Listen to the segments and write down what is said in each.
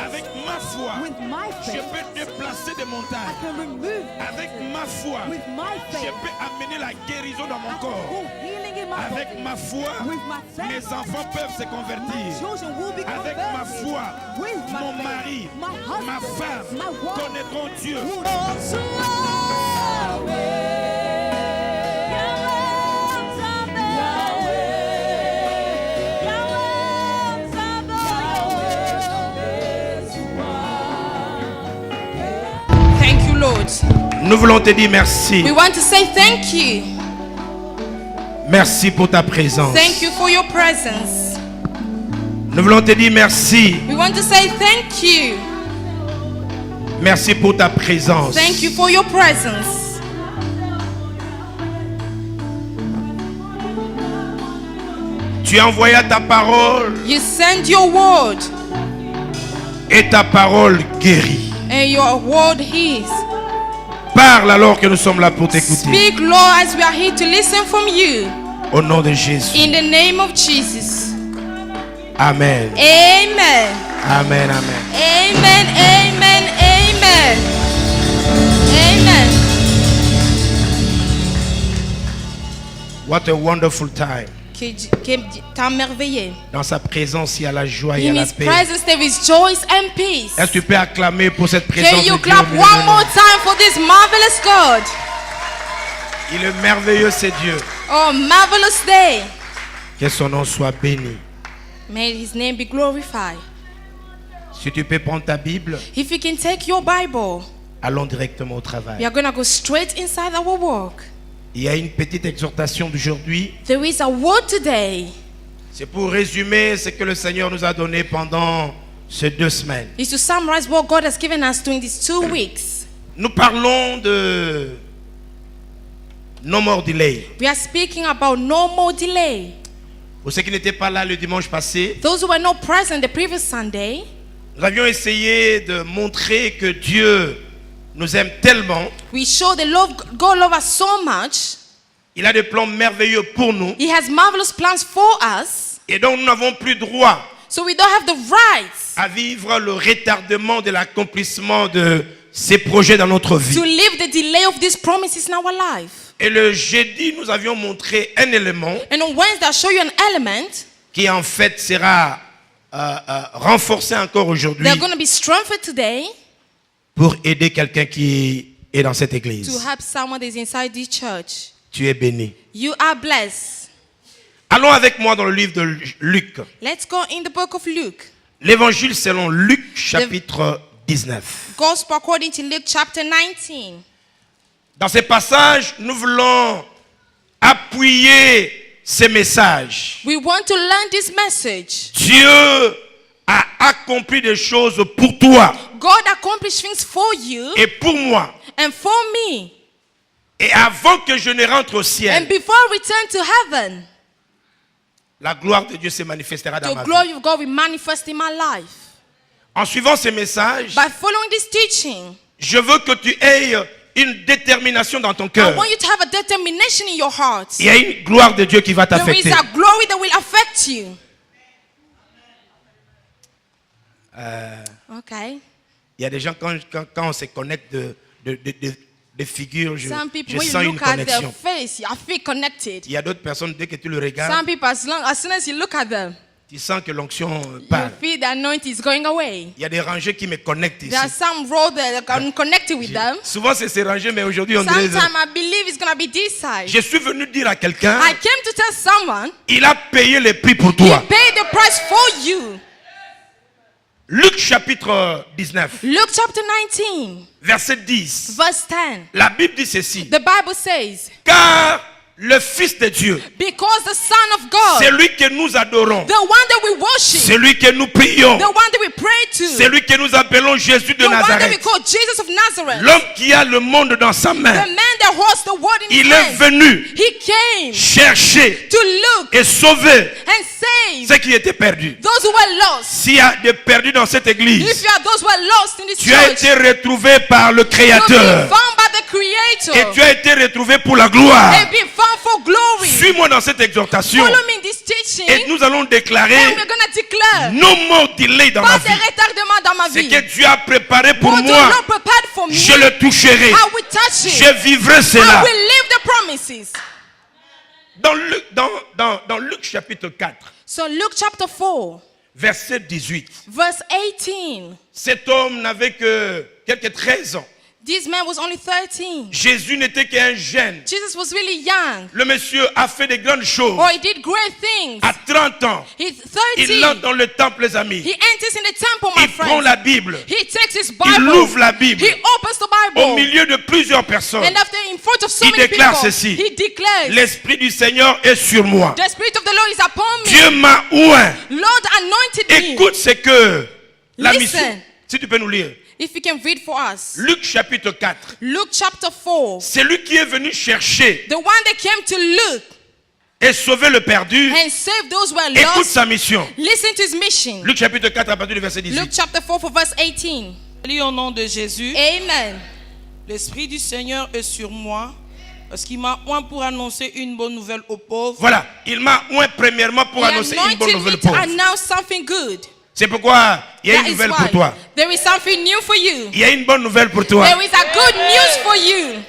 Avec ma foi, with my je faith, peux déplacer des I montagnes. can remove Avec ma foi, with my je faith, peux amener la guérison dans mon I can corps. go healing in my Avec body. ma foi, With my faith, mes enfants peuvent se my convertir. children will be Avec ma converted. foi, With my mon faith, mari, my husband, ma femme my wife, connaîtront Dieu. Thank you, Lord. Nous voulons te dire merci. We want to say thank you. Merci pour ta présence. Thank you for your presence. Nous voulons te dire merci. We want to say thank you. Merci pour ta présence. Thank you for your presence. Tu as envoyé ta parole You send your word, et ta parole guérit. and your word heals. Parle alors que nous sommes là pour t'écouter. Speak, Lord, as we are here to listen from you. Au nom de Jésus. In the name of Jesus. Amen. Amen. Amen. Amen. Amen. Amen. Amen. Amen. What a wonderful time. Quel temps merveilleux. Dans sa présence, il y a la joie, il y a In la His paix. presence there is joy and peace. Est-ce que tu peux acclamer pour cette présence Can de you Dieu clap au milieu de one nous? more time for this marvelous God? Il est merveilleux, c'est Dieu. Oh, marvelous day. Que son nom soit béni. May His name be glorified. Si tu peux prendre ta Bible, If you can take your Bible, allons directement au we travail. are going to go straight inside our work. Il y a une petite exhortation d'aujourd'hui. There is a word today. C'est pour résumer ce que le Seigneur nous a donné pendant ces 2 semaines. It's to summarize what God has given us during these 2 weeks. Nous parlons de No More Delay. We are speaking about no more delay. Pour ceux qui n'étaient pas là le dimanche passé, Those who were not present the previous Sunday, nous avions essayé de montrer que Dieu nous aime tellement. we showed the love God loves us so much. Il a des plans merveilleux pour nous. He has marvelous plans for us. Et donc nous n'avons plus droit So we don't have the rights à vivre le retardement de l'accomplissement de ces projets dans notre vie. to live the delay of these promises in our life. Et le jeudi, nous avions montré un élément And on Wednesday, I'll show you an element. qui en fait sera renforcé encore aujourd'hui They're going to be strengthened today pour aider quelqu'un qui est dans cette to église. help someone that is inside this church. Tu es béni. You are blessed. Allons avec moi dans le livre de Luc. Let's go in the book of Luke. L'évangile selon Luc, chapitre 19. Gospel according to Luke chapter 19. Dans ces passages, nous voulons appuyer ces messages. We want to learn this message. Dieu a accompli des choses pour toi God accomplished things for you et pour moi. and for me. Et avant que je ne rentre au And ciel, before I return to heaven, la gloire de Dieu se manifestera dans the ma vie. glory of God will manifest in my life. En suivant ces messages, By following this teaching, je veux que tu aies une détermination dans ton I cœur. want you to have a determination in your heart. Il y a une gloire de Dieu qui va There is t'affecter. a glory that will affect you. Okay. Il y a des gens, quand on se connecte de figures, je Some people, sens when you une look at their connexion. face, I feel connected. Il y a d'autres personnes, dès que tu le regardes, Some people, as soon as you look at them, tu sens que l'onction you parle. feel the anointing is going away. Il y a des rangées qui me connectent ici. There are some roads that I'm connected with them. Souvent c'est ces rangées, mais aujourd'hui on dirait... Sometimes I believe it's going to be this side. Je suis venu dire à quelqu'un, I came to tell someone, il a payé le prix pour he toi. paid the price for you. Luc chapitre 19, Luke chapter 19, verset 10. verse 10. La Bible dit ceci. The Bible says, Car le Fils de Dieu, because the Son of God, celui que nous adorons, the one that we worship, celui que nous prions, the one that we pray to, celui que nous appelons Jésus de the one that we Nazareth, call Jesus of Nazareth, l'homme qui a le monde dans sa the main, man that holds the word in his il est hand, venu he came chercher to look et sauver and save ceux qui étaient perdus. those who were lost. S'il y a des perdus dans cette If église, you are those who are lost in this tu as church, été retrouvé par le you'll be Créateur found by the et tu Creator as été retrouvé pour la gloire. and be found for glory. Suis-moi dans cette exhortation. Follow me in this teaching, Et nous allons déclarer and we're gonna declare, no more delay dans ma pas de vie. retardement dans ma Ce vie. que Dieu a préparé pour What moi, the Lord prepared for me, je le toucherai. I will touch it. Je vivrai I cela. will live the promises. Dans Luc chapitre 4, So Luke chapter 4, verset 18. verse 18. Cet homme n'avait que quelques 13 ans. This man was only 13. Jésus n'était qu'un jeune. Jesus was really young. Le monsieur a fait de grandes choses. Or he did great things. À 30 ans, He's il 30. entre dans le temple, les amis. He enters in the temple, my Il prend friends. la Bible. He takes his Il Bible. ouvre la Bible. He opens the Au Bible. milieu de plusieurs personnes. And after in front of so Il many déclare people, ceci. he declares, L'Esprit du Seigneur est sur moi. the Spirit of the Lord is upon me. Dieu m'a oint. Lord anointed me. Écoute ce que la Listen. mission. Si tu peux nous lire. If you can read for us. Luc chapitre 4. Luke chapter 4. C'est lui qui est venu chercher The one that came to look et sauver le perdu. and save those who are Écoute lost. sa mission. Listen to his mission. Luc chapitre 4 à partir du verset Luke 18. chapter 4 for verse 18. Lis au nom de Jésus. Amen. L'Esprit du Seigneur est sur moi parce qu'il m'a oint pour annoncer une bonne nouvelle aux pauvres. Voilà, il m'a oint premièrement pour He annoncer une bonne anointed me nouvelle to pauvre. announce something good. C'est pourquoi il y a That une is nouvelle pour why toi. there is something new for you. Il y a une bonne nouvelle pour toi. There is a good news for you.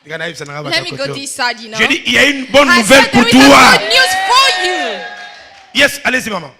Let me go Je this side, you know. dis, il y a une bonne I nouvelle said pour there is toi. a good news for you. Yes, allez-y maman.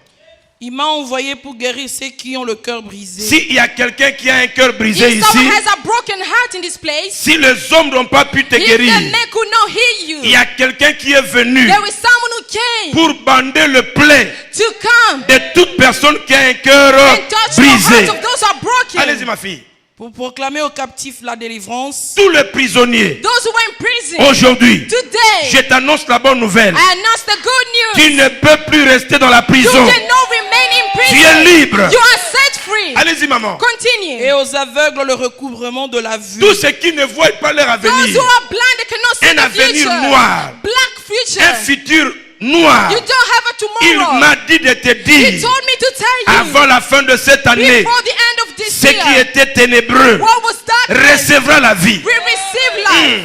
Il m'a envoyé pour guérir ceux qui ont le cœur brisé. S'il y a quelqu'un qui a un cœur brisé If someone ici, has a broken heart in this place, si les hommes n'ont pas pu te if the guérir, man could not hear you, il y a quelqu'un qui est venu there is someone who came pour bander le plaid to come de toute personne qui a un cœur and touch the brisé. hearts of those who are broken. Allez-y ma fille. Pour proclamer aux captifs la délivrance. Tous les prisonniers, Those who were in prison, aujourd'hui, today, je t'annonce la bonne nouvelle. I announce the good Tu news. ne peux plus rester dans la You prison. cannot remain in prison. Tu es libre. You are set free. Allez-y maman. Continue. Et aux aveugles le recouvrement de la vue. Tous ceux qui ne voient pas leur Those avenir, who are blind, they cannot see un the avenir future. noir, Black future. un futur noir, You don't have a il tomorrow. m'a dit de te He dire, told me to tell you avant la fin de cette année, before the end of this ce qui year, était ténébreux what was darkness, recevra la vie. we receive life.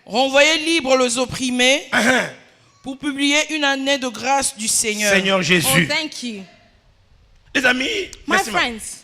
Renvoyer libres les opprimés. Uh-huh. Pour publier une année de grâce du Seigneur. Seigneur Oh, Jésus. thank you. Les amis, My merci, maman. friends,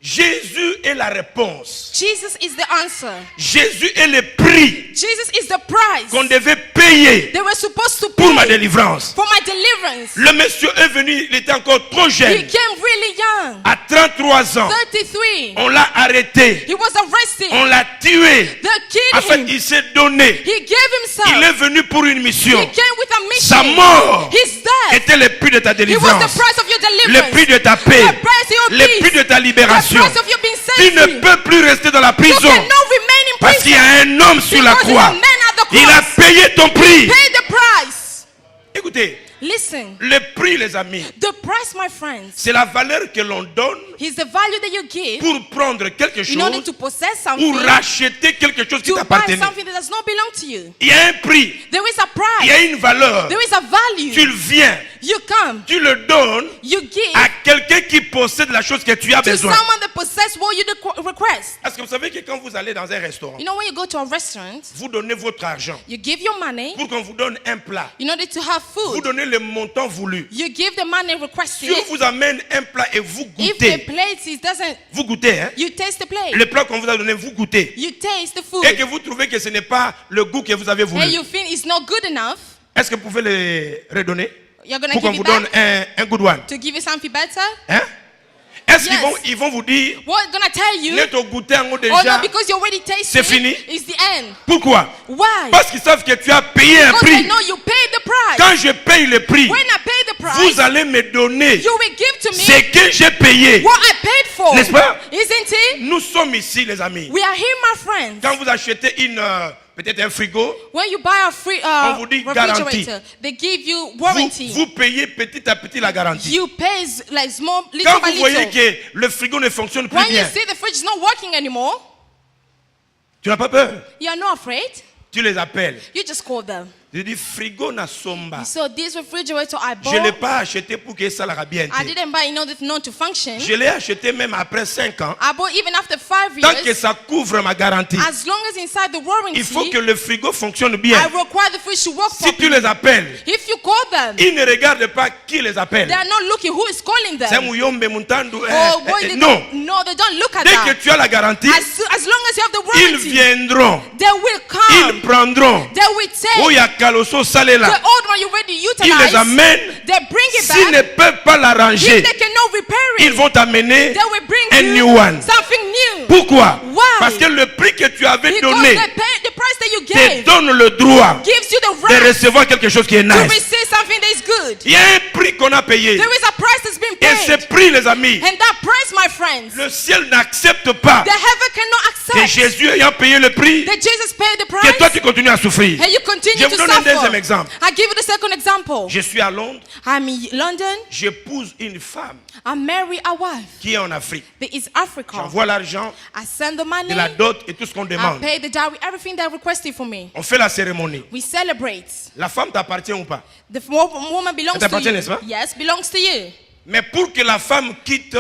Jésus est la réponse. Jesus is the answer. Jésus est le prix Jesus is the price qu'on devait payer they were supposed to pour ma pay délivrance. for my deliverance. Le monsieur est venu, il était encore trop He jeune. came really young, À 33 ans, 33. on l'a arrêté, He was arrested. on l'a tué. They killed En fait, him. il s'est donné. He gave himself. Il est venu pour une He mission. came with a mission. Sa mort His death. était le prix de ta It was délivrance, the price of your le deliverance. prix de ta paix, The price of your le peace. prix de ta The libération. price of your being set Tu ne free. peux plus rester dans la You prison cannot remain in parce qu'il y prison a un homme sur la because there's a croix. man at the Il a cross. payé ton prix. Pay the price. Écoutez, Listen, le prix, les amis, the price, my friends, c'est la valeur que l'on donne is the value that you give pour prendre quelque in order chose to possess ou something, racheter quelque chose qui to buy t'appartenait. something that does not belong to you. Il y a un prix, There is a il y a price. une valeur. There is a value. Tu le viens, You come, tu le donnes you give à quelqu'un qui possède la chose que tu as to besoin. someone that possess what you request. Parce que vous savez que quand vous allez dans un restaurant, You know, when you go to a restaurant, vous donnez votre argent you give your money pour qu'on vous donne un plat. in order to have Vous food. donnez le montant voulu. You give the money Si requested. on vous amène un plat et vous If the goûtez, plate doesn't, vous goûtez, hein? you taste the plate. Le plat qu'on vous a donné, vous goûtez. You taste the food. Et que vous trouvez que ce n'est pas le goût que vous avez voulu. And you feel it's not good enough. Est-ce que vous pouvez le redonner You're gonna pour qu'on give vous it donne back un good one? to give you something better. Hein? Est-ce Yes. qu'ils vont vous dire, What I'm gonna tell you? net au goûter en haut Oh déjà? no, because you already tasted C'est fini? it. It's the end. Pourquoi? Why? Parce qu'ils savent que tu as payé un Because they prix. know you paid the price. Quand je paye le prix, When I pay the price, vous allez me donner you will give to ce me que j'ai payé. what I paid for. N'est-ce pas? Isn't it? Nous sommes ici, les amis. We are here, my friends. Quand vous achetez peut-être un frigo, When you buy a free On vous dit refrigerator, they give you warranty. vous payez petit à petit la garantie. You pay like small, little Quand by vous voyez little. que le frigo ne fonctionne plus When you bien, see the fridge is not working anymore, tu n'as pas peur. you are not afraid. Tu les appelles. You just call them. Je dis frigo na somba. So this refrigerator I Je ne l'ai bought, pas acheté pour que ça la bien. I didn't buy in order not to function. Je l'ai acheté même après 5 ans. I bought even after 5 Tant que years. ça couvre ma garantie. As long as inside the warranty, Il faut que le frigo fonctionne I bien. require the fridge to work Si tu properly. les appelles, If you call them, ils ne regardent pas qui les appelle. they are not looking who is calling C'est them. Muyombe Muntandu. Oh, boy, they Non. no, they don't look at Dès que that. tu as la garantie, As long as you have the ils warranty, viendront. they will Ils come. prendront. They will take Oh, il y a Kaloso Salela. the old one you already Ils les utilized. amènent. They bring it S'ils ne back. peuvent pas l'arranger, If they cannot repair ils it, vont t'amener they will bring un you new one. something new. Pourquoi? Why? Parce que le prix que tu avais Because donné the price that you te gave donne le droit gives you the de right recevoir quelque chose qui est to nice. receive something that is good. Il y a un prix qu'on a payé. There is a price that's been Et ce paid. prix, les amis, And that price, my friends, le ciel n'accepte pas the heaven cannot que accept Jésus ayant payé le prix, that Jesus paid the que toi price tu continues à souffrir. and you continue Je to vous donne un deuxième suffer. exemple. I give you the second example. Je suis à Londres, I'm in London. j'épouse une femme I marry a wife qui est en Afrique. that is Africa. J'envoie l'argent, I send the money. de la dot et tout ce qu'on I demande. pay the dowry, everything they requested for me. On fait la cérémonie. We celebrate. La femme t'appartient ou pas? The woman belongs Elle to t'appartient, you. n'est-ce pas? Yes, belongs to you. Mais pour que la femme quitte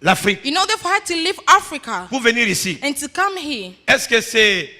l'Afrique, In order for her to leave Africa pour venir ici, and to come here, est-ce que c'est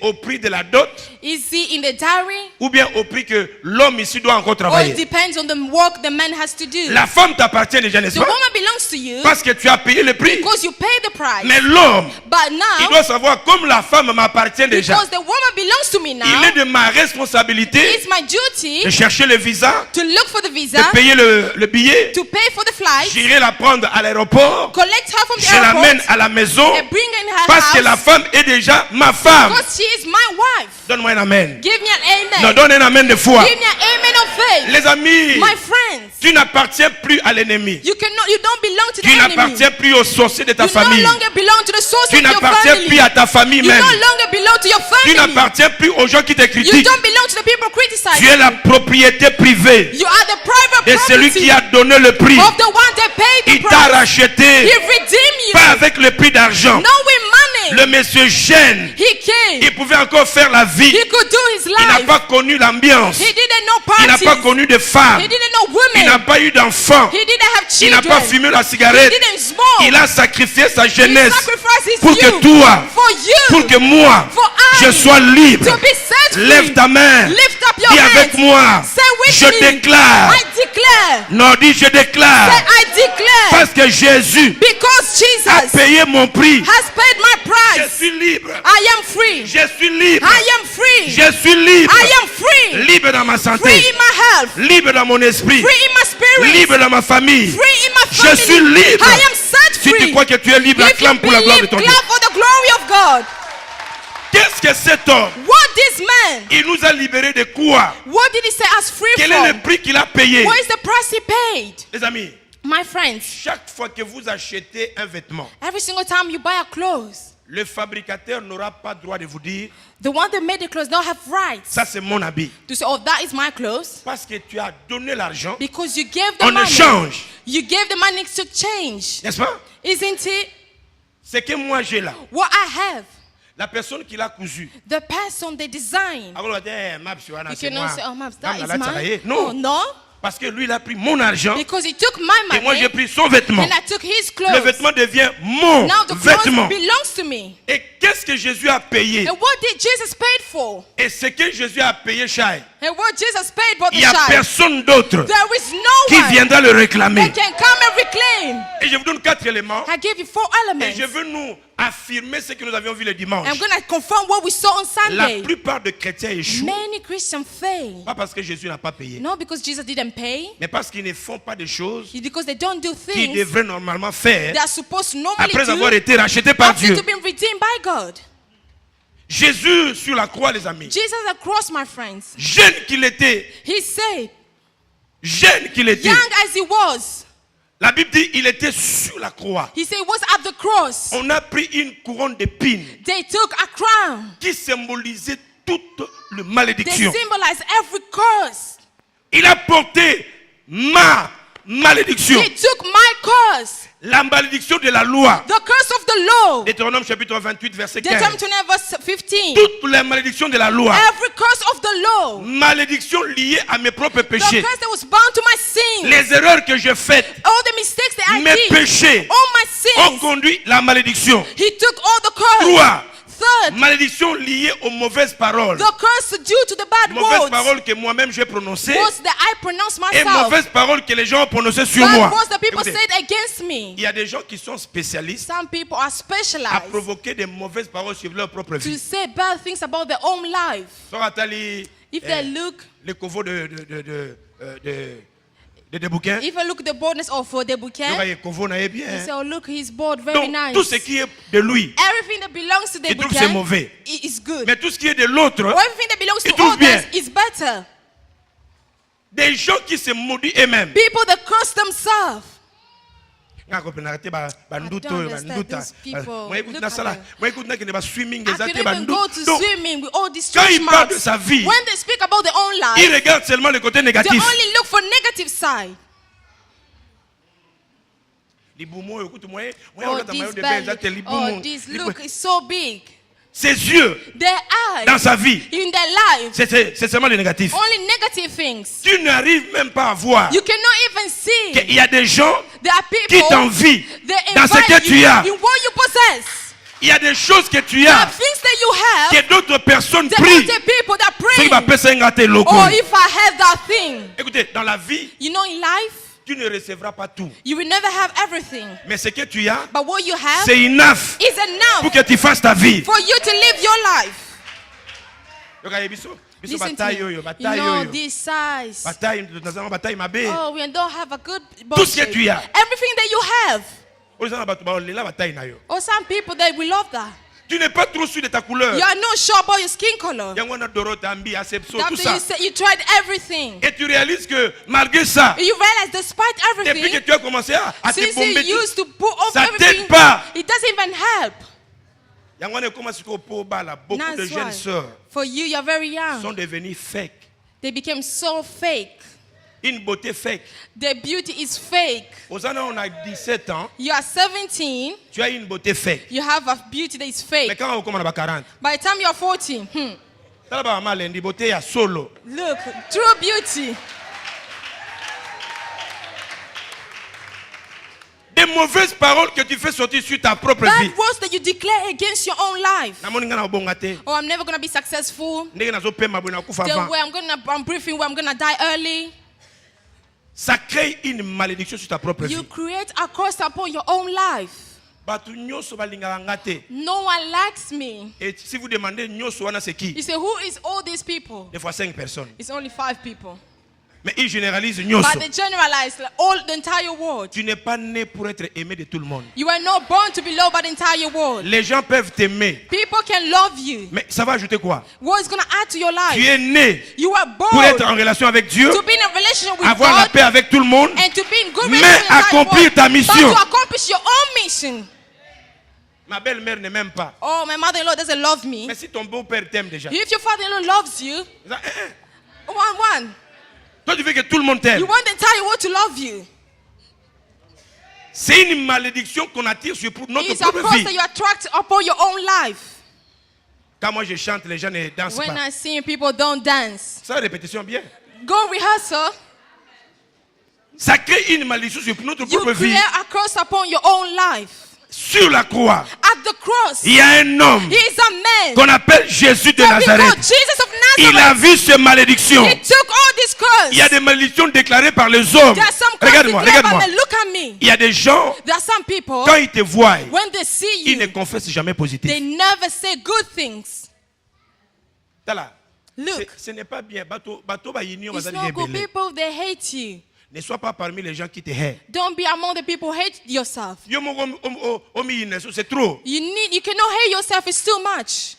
au prix de la dot is he in the dowry? ou bien au prix que l'homme ici doit encore Or it travailler? depends on the work the man has to do. La femme t'appartient déjà, n'est-ce The pas? woman belongs to you Parce que tu as payé le prix. because you pay the price. Mais l'homme, But il now, doit savoir, comme la femme m'appartient déjà, because the woman belongs to me il now, est de ma responsabilité it's my duty de chercher le visa, to look for the visa, de payer le billet. to pay for the flight, J'irai la prendre à l'aéroport, collect her from the je l'amène airport, à la maison, and bring her in her parce que la house femme est déjà ma femme. because she is my wife. Donne-moi un amen. Give me an Non, amen. donne un amen de foi. Give me an amen of faith. Les amis, My friends, tu n'appartiens plus à l'ennemi. you don't belong to the Tu enemy. n'appartiens plus aux sorciers de ta You no famille. longer belong to the source Tu of your n'appartiens family. plus à ta famille You même. no longer belong to your Tu family. n'appartiens plus aux gens qui te You critiquent. don't belong to the people criticizing. Tu es la propriété privée You are the private de celui property qui a donné le prix. of the one that paid the Il t'a price. racheté, He redeemed you. pas avec le prix d'argent. Not with money. Le monsieur gêne. He came. Il pouvait encore faire la vie. He could do his Il n'a life. pas connu l'ambiance. He didn't know Il n'a parties. pas connu de femmes. He didn't know Il n'a women. pas eu d'enfants. He didn't have Il n'a pas children. fumé la He cigarette. didn't smoke. Il a sacrifié sa He jeunesse sacrificed his pour que youth toi, for you, pour que moi, for I, je sois libre. to be set free. Lève ta main. Lift up your Dis avec hands. moi. Say with Je me. déclare. I declare. Non, dis je déclare. Say I declare. Parce que Jésus Because a Jesus payé mon prix. has paid my Je price. suis libre. I am free. Je suis libre. I am free. Je suis libre. I am free. Libre dans ma Free santé. in my health. Libre dans mon esprit. Free in my spirit. Libre dans ma famille. Free in my Je family. suis libre. I am set Si tu free. crois que tu es libre, If you acclame pour la gloire de believe, ton Dieu. clap for the glory of God. Qu'est-ce que cet homme, What this man, il nous a libérés de quoi? what did he say us free Quel est le from? prix qu'il a payé? What is the price he paid? Les amis, My friends, chaque fois que vous achetez un vêtement, every single time you buy a clothes, le fabricateur n'aura pas droit de vous dire the one that made the clothes don't have rights ça c'est mon habit. to say, oh, that is my clothes. Parce que tu as donné l'argent Because you gave the en money. échange. You gave the money to change. N'est-ce pas? Isn't it? Ce que moi j'ai là, What I have, la personne qui l'a cousu. the person, the design. Avant, on va dire, Maps, You c'est moi. cannot say, oh, Maps, Maman, that là, is tu as mine. travaillé. Oh, Non, no. parce que lui il a pris mon argent Because he took my et moi j'ai money pris son vêtement. and I took his Le clothes. vêtement devient mon Now the vêtement. clothes belongs to me. Et qu'est-ce que Jésus a payé? And what did Jesus pay for? Et ce que Jésus a payé, Chai, And what Jesus paid for the il n'y a child? personne d'autre There is no qui one viendra le réclamer. that can come and reclaim. Et je vous donne 4 éléments. I gave you 4 Et elements. je veux nous affirmer ce que nous avions vu le dimanche. I'm going to confirm what we saw on La Sunday. plupart des chrétiens échouent. Many Christians fail. Pas parce que Jésus n'a pas payé, Not because Jesus didn't pay, mais parce qu'ils ne font pas des choses it's because they don't do qu'ils things devraient normalement faire they are supposed to normally après avoir do été rachetés par after Dieu. to be redeemed by God. Jésus sur la croix, les amis, Jesus at the cross, my friends, jeune qu'il était, he said, jeune qu'il était, young as he was, la Bible dit il était sur la croix. he said he was at the cross. On a pris une couronne d'épines They took a crown. qui symbolisait toute la They malédiction. symbolize every curse. Il a porté ma malédiction. He took my curse. La malédiction de la loi. The curse of the law. Deutéronome chapitre 28 verset 15. Deuteronomy 20 verse 15. Toutes les malédictions de la loi. Every curse of the law. Malédiction liée à mes propres The péchés. curse that was bound to my sin. Les erreurs que j'ai faites, All the mistakes that I mes did. péchés All my ont sins. conduit la malédiction. He took all the curse. 3. Third, Malédiction liée aux mauvaises paroles. the curse due to the bad Mauvaises words. paroles que moi-même j'ai prononcées Words that I pronounce et myself. mauvaises paroles que les gens ont prononcées sur Bad moi. words that people Écoutez, said against me. il y a des gens qui sont spécialistes Some people are à specialized provoquer des mauvaises paroles sur leur propre to vie. say bad things about their own life. Sors Atali, If they look, les covos de bouquins. if I look at the boldness of the Donc, bouquin, il y a covo, na bien, they hein. say, oh look, he's bold, very Donc, nice. tout ce qui est de lui, Everything that belongs to the il trouve c'est bouquin mauvais. is good. Mais tout ce qui est de l'autre, Or everything that belongs il to trouve bien. others is better. Des gens qui se maudissent eux-mêmes. People that curse themselves. Nga kopena te ba nduto don't ba understand nduta. these people. Moi écoute Look na at sala, them. moi écoute na kende ba swimming I ezate can ba even go nduto. to Donc, swimming with all these quand stretch il parle de marks. sa vie, When they speak about their own il life, regarde seulement le côté they négatif. only look for negative side. Libumo écoute moi Oh, on maillot this de bain belly. ezate Oh, libumo. this look is so big. Ses yeux Their dans eyes sa vie, in their life, c'est seulement le négatif. only negative things. Tu n'arrives même pas à voir You cannot even see. qu'il y a des gens There are qui people t'envient that dans ce que invite tu you as. in what you possess. Il y a des choses que tu There are as things that you have que d'autres personnes that prient. other people that Ce qui va pray. passer un locaux. Or if I have that thing. Écoutez, dans la vie, You know, in life, tu ne recevras pas tout. you will never have everything. Mais ce que tu as, But what you have c'est enough is enough pour que tu fasses ta vie. for you to live your life. Listen to Bataille, me. You know, this size. bataille mabe. Oh, we don't have a good Tout ce que body. tu as. Everything that you have. bataille na yo. Or some people, they will love that. Tu n'es pas trop sûr de ta couleur. You are not sure about your skin color. Yango na Dorothée Ambi, Asepso, tout After ça. you say you tried everything. Et tu réalises que malgré ça, You realize despite depuis que everything, tu as commencé à te since bomber you tout, used to put off ça everything, t'aide pas. it doesn't even help. Yango na commence au bala, beaucoup de That's jeunes why. sœurs For you, you're very sont young. devenues fake. They became so fake. Une beauté fake. Their beauty is fake. Aux années on a 17 ans, You are 17, tu as une beauté fake. you have a beauty that is Mais fake. quand on commence à 40, By the time you're 14, ça va mal, une beauté à solo. look, true beauty. Des mauvaises paroles que tu fais sortir sur ta propre vie. Bad words that you declare against your own life. Namoni nga na obonga te. Oh, I'm never gonna be successful. Ndenge nazopema boye nakufa The avant. way I'm breathing, where I'm gonna die early. Ça crée une malédiction sur ta propre You vie. create a curse upon your own life. Bato nyonso balingaka nga te. No one likes me. Et si vous demandez nyonso wana c'est qui? You say, who is all these people? Des fois 5 personnes. It's only 5 people. Mais ils généralisent nyonso. But they generalize like, all the entire world. Tu n'es pas né pour être aimé de tout le monde. You are not born to be loved by the entire world. Les gens peuvent t'aimer. People can love you. Mais ça va ajouter quoi? What is going to add to your Tu life? es né You are pour être born en relation avec Dieu, to be in a relationship with avoir la God paix avec tout le monde. and to be in good Mais relationship with the entire accomplir world, ta but mission. to accomplish your own mission. Ma belle-mère ne m'aime pas. Oh, my mother-in-law doesn't love me. Mais si ton beau-père t'aime déjà. If your father-in-law loves you, one, Toi tu veux que tout le monde t'aime. you want the entire world to love you. C'est une malédiction qu'on attire sur notre It's a propre curse vie. that you attract upon your own life. Quand moi je chante, les gens ne dansent When pas. I sing, people don't dance. Ça, répétition bien. Go rehearsal. Ça crée une malédiction sur notre You propre vie. create a curse upon your own life. Sur la croix, At the cross, il y a un homme he is a man. qu'on appelle Jésus de that we call Nazareth. Jesus of Il a Nazareth. vu ces malédictions. He took all this curse. Il y a des malédictions déclarées par les hommes. There are some curses Regarde-moi, declared by regarde-moi. men. Look at me. Il y a des gens, There are some people, quand ils te voient, when they see ils ne you, confessent jamais positif. they never say good things. Tala, Look, ce n'est pas bien. Bato ba union it's bazali not good. rebelle. People, they hate you. Ne sois pas parmi les gens qui te haït. Don't be among the people who hate yourself. Yo moko omi ineso, c'est trop. You cannot hate yourself. It's too much.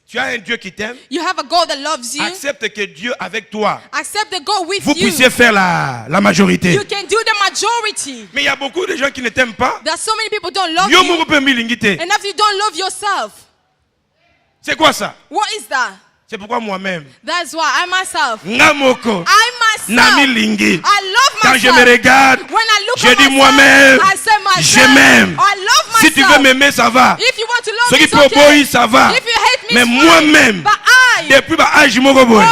Tu as un Dieu qui t'aime. You have a God that loves you. Accepte que Dieu avec toi, Accept the God with vous you. puissiez faire la majorité. You can do the majority. Mais il y a beaucoup de gens qui ne t'aiment pas. There are so many people who don't love Yo you. moko pe milingite. And after you don't love yourself, C'est quoi ça? what is that? C'est pourquoi moi-même, That's why I myself, Ngamoko, I Nami myself, Lingi, I love quand je myself. me regarde, When I look je at dis myself, moi-même, I say myself, je m'aime. I love myself. Si tu veux m'aimer, ça va. If you want to love Ce me, qui it's peut okay. obéir, ça va. If you hate me, Mais it's fine. moi-même, But I, depuis âge Mogoboy,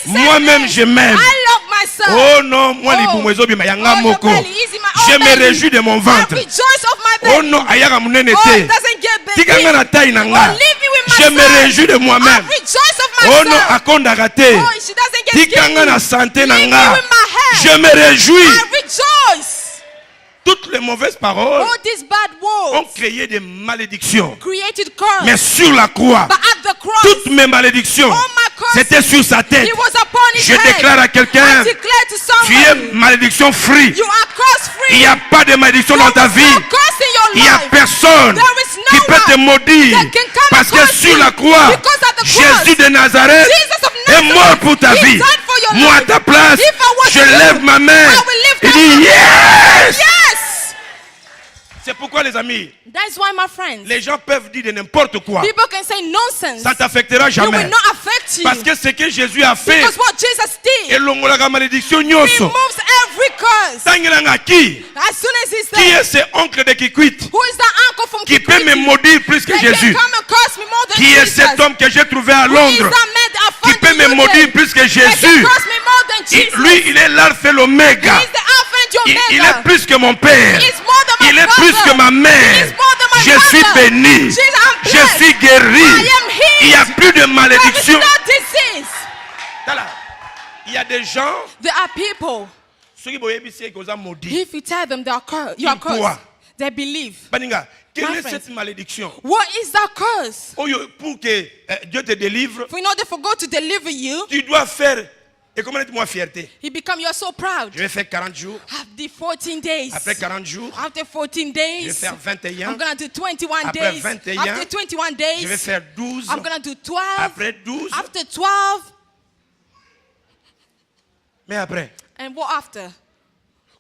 moi-même je m'aime. I love myself. Oh non, moi Oh. les boumouezo bima yanga Oh, your moko. belly is in my Je own me belly. réjouis de mon I ventre. rejoice of my Oh belly. non, ayaka munene Oh, te. it doesn't get big. Tika nga na taille na Oh, nga. leave me with Je myself. me réjouis de I moi-même. rejoice of Oh myself. non, akondaka te. Oh, she doesn't get Tika nga na santé na Leave me nga. with my head. Je me réjouis. I rejoice. Toutes les mauvaises paroles All these bad ont words créé des malédictions. created curse. Mais sur la croix, But at the cross, toutes mes malédictions, all my curses, c'était sur sa tête. it was upon his Je head. déclare à quelqu'un, I declare to tu es somebody, malédiction free. you are curse free. Il n'y a pas de malédiction dans ta vie. No curse in your Il n'y a life. personne There is no qui peut te one maudire. that can come Parce que across sur you. la croix, Because at the cross, Jésus de Nazareth Jesus of est Nazareth, mort pour ta he vie. died for your Moi, à life. ta place, If I was je you, lève ma main I will lift et up dis my yes. Yes. C'est pourquoi, les amis, That's why, my friends, les gens peuvent dire de n'importe quoi. people can say nonsense. Ça ne t'affectera It jamais. will not affect you. Parce que ce que Jésus a fait, Because what Jesus et did, l'ongolaka malédiction he nyonso. moves every curse. Tangelanga qui? As soon as he Qui said, est ce oncle de Kikwit who is the uncle from qui peut me Kikwiti maudire plus que that Jésus? can come and curse me more than Qui est Jesus? cet homme que j'ai trouvé à Who is Londres that man that I qui found peut in me UK maudire plus que that can Jésus? curse me more than Jesus? Lui, il est l'alpha et l'oméga. He is the Alpha and the Il Omega. est plus que mon père. He is more than my Il est brother. plus que ma He mère. is more than my Je suis mother. béni. Jesus, I'm Je blessed. suis guéri. I am healed. Il n'y a plus de There is malédiction. no disease. Voilà. Il y a des gens, There are people, ceux qui voyaient ici, qui ont maudit. if you tell them they are you are Ils croient. cursed, they believe. Baninga, quelle My est friends. cette malédiction? What is that curse? Oh, pour que Dieu te délivre, For in order for God to deliver you, tu dois faire, et comment dites-moi fierté? you are so proud. Je vais faire 40 jours. After 14 days. Après 40 jours, After 14 je vais days, faire 21. I'm gonna do 21 Après days. 21, After 21 days, Je vais faire 12. I'm gonna do 12. Après 12. After 12, Mais après, and what after?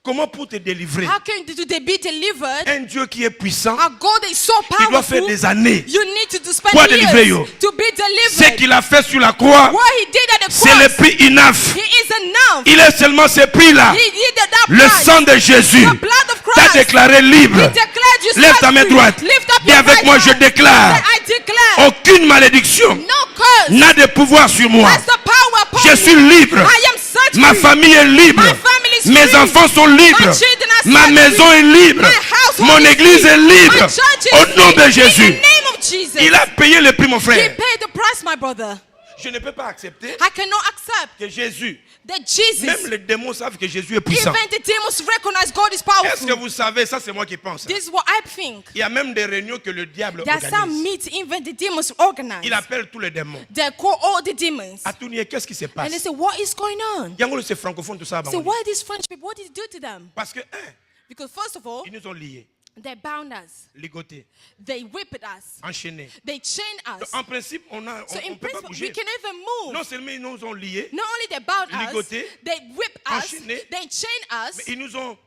comment pour te délivrer? How can they be delivered? Un Dieu qui est puissant, Our God is so il doit faire powerful. des années. You need to spend Pour délivrer years you. to be Ce delivered. qu'il a fait sur la croix, What he did at the c'est le cross, prix enough. he is enough. Il est seulement ce prix-là. He did that Le price. sang de Jésus The blood of t'a Christ. déclaré libre. He declared you Lève set ta main free. droite. Lift up Dis your avec right moi, je hand. déclare. I declare Aucune malédiction no curse n'a de pouvoir sur moi. has the power upon Je me. suis libre. I am set Ma free. famille est libre. My family is Mes free. enfants sont libres. My children are Ma set maison free. est libre. My household Mon is église free. est libre. My church is Au nom free. de Jésus. In the name of Jesus. Il a payé le prix, mon He frère. paid the price, my brother. Je ne peux pas accepter I cannot accept que Jésus, that Jesus, même les démons savent que Jésus est puissant. even the demons recognize God is Est-ce powerful. que vous savez, ça c'est moi qui pense. This is what I think. Il y a même des réunions que le diable There are some organise. meets even the demons organize. Il appelle tous les démons. They call all the demons. Atounie, qu'est-ce qui se And they passe? say, what is going on? Yango, c'est francophone tout ça. So why these French people, what did he do to them? Parce que, Because first of all, ils nous ont liés, they bound us. ligotés, They whipped us. enchaînés. They chained us. En principe, on ne So in peut pas principle, we bouger. cannot even move. Non seulement ils nous ont liés, Not only they bound us, Ligotés, they whip us, enchaînés, they chain us, mais ils nous ont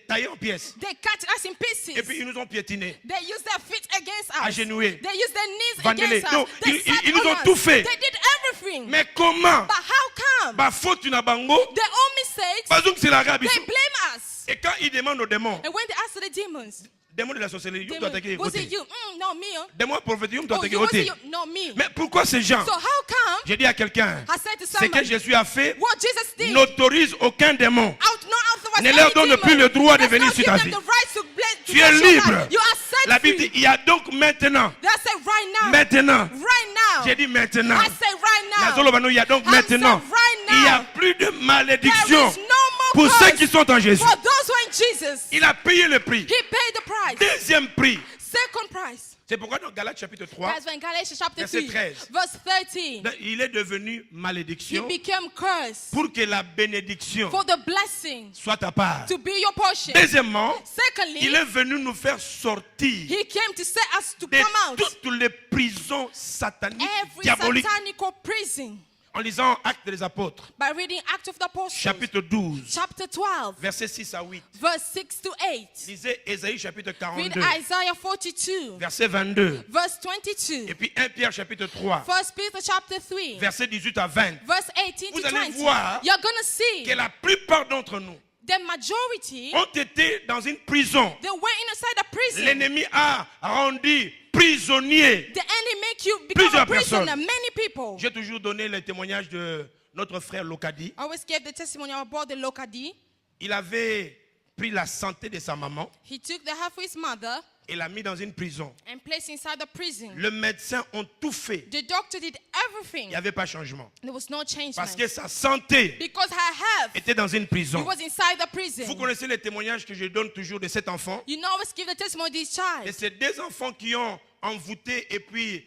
taillés en pièces. they cut us in pieces. Et puis ils nous ont piétinés. They use their feet against us. Agenouillés. They use their knees Vandalés. against Non, us. They ils sat nous on ont us. tout fait. They did everything. Mais comment? But how come? Bah, faute une bango. Their own mistakes, Parce que c'est la rabbis. they blame us. Et quand ils demandent aux démons, And when they ask the demons, démons de la sorcellerie, you dois t'écrire was it côté. you? No, me. Démons prophétiques, you dois Oh, t'écrire you, was it côté. you? No, me. Mais pourquoi ces gens? So how come J'ai dit à quelqu'un, I said to ce que somebody, Jésus a fait what Jesus did, n'autorise aucun démon. authorize Ne leur any donne demon. plus le droit de Does venir not sur give ta them vie. the right to Tu bless es your libre. life. You are set La Bible free. dit, il y a donc maintenant, That's it right now. maintenant, Right now. j'ai dit maintenant, I say right now. il y a donc I'm maintenant, saying right now. il n'y a plus de There malédiction is no more pour curse ceux qui sont en Jésus. for those who are in Jesus. Il a payé le prix. He paid the price. Deuxième prix. Second price. C'est pourquoi dans Galates chapitre 3, That's when Galatians chapter Verset 3, 13. verse 13. il est devenu He malédiction became cursed pour que la bénédiction for the blessing soit ta part. to be your portion. Deuxièmement, Secondly, il est venu nous faire sortir he came to set us to de come out toutes les prisons sataniques, every diaboliques. satanic prison. En lisant Actes des Apôtres, by reading Acts of the Apostles, chapitre 12, chapter 12, versets 6 à 8. verse 6 to 8. Lisez Ésaïe chapitre Read 42, Isaiah 42, verset 22. verse 22. Et puis 1 Pierre chapitre 3, 1 Peter chapter 3, verset 18 à 20. verse 18 Vous to allez 20. voir You're going to see Que la plupart d'entre nous the majority, ont été dans une prison. they were inside the prison. L'ennemi a rendu prisonnier. The enemy make you become Plusieurs a prisoner. personnes. Many people. J'ai toujours donné le témoignage de notre frère Lokadi. I always gave the testimony about the Lokadi. Il avait pris la santé de sa maman He took the health of his mother et l'a mis dans une prison. and placed inside the prison. Le médecin ont tout fait. The doctor did Il everything. n'y avait pas changement. There was no change. Parce que sa santé Because her health, était dans une he prison. was inside the Vous prison. connaissez les témoignages que je donne toujours de cet enfant. You know, always give the testimony of this Et child. c'est des enfants qui ont envoûté et puis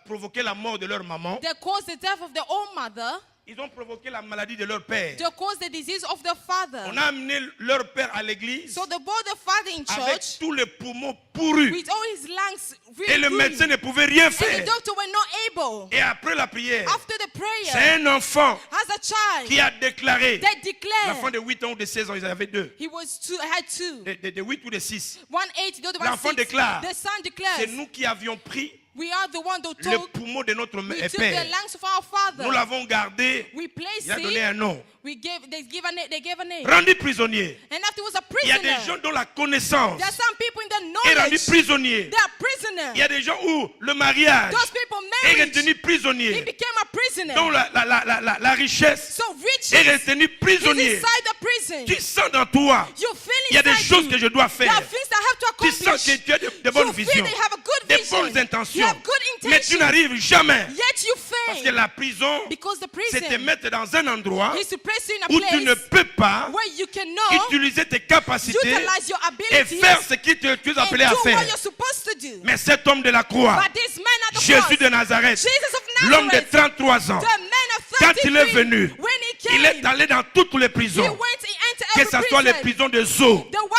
provoqué la mort de leur maman. They caused the death of their own mother. Ils ont provoqué la maladie de leur père. They caused the disease of their father. On a amené leur père à l'église So they brought the father in avec church tous les poumons pourris. with all his lungs Et really le green. médecin ne pouvait rien And the faire. doctor were not able. Et après la prière, After the c'est prayer, un enfant as a child, qui a déclaré, they l'enfant declared de 8 ans ou de 16 ans, ils avaient deux, he was two, had two. de 8 ou de 6. 180, the other one L'enfant 6. déclare, The son c'est declares, nous qui avions pris we are the one that le told, poumon de notre we took the père. lungs of our father. Nous l'avons gardé, We placed il a donné it, un nom. they gave a name. Rendu prisonnier. And after he was a Il y a des prisoner, gens dont la connaissance there are some people in the est rendue knowledge, prisonnier. they are prisoners. Il y a des gens où le mariage Those people est married, retenu he prisonnier. became a prisoner. Dont la richesse So riches est retenue is prisonnier. inside the prison. Tu sens dans toi, You feel il y a des inside choses you. que je dois There faire. are things that I have to Tu sens accomplish. que tu as de bonnes You feel visions, that you have a good des vision. bonnes You intentions. have good Mais tu intentions. n'arrives jamais. Yet you Parce que fail. la prison, Because the c'est te prison mettre dans un endroit is to place you in a où tu ne place peux pas where you cannot utiliser tes capacités utilize your et abilities faire ce que tu es and appelé à do what faire. you're supposed to do. Mais cet homme de la croix, But this man at the Jésus cross, de Nazareth, Jesus of l'homme de Nazareth, 33 ans, the man of quand 33, il est venu, when he came, il est allé dans toutes les he prisons, went, he entered que every ce soit les prison. prisons de zoo, The one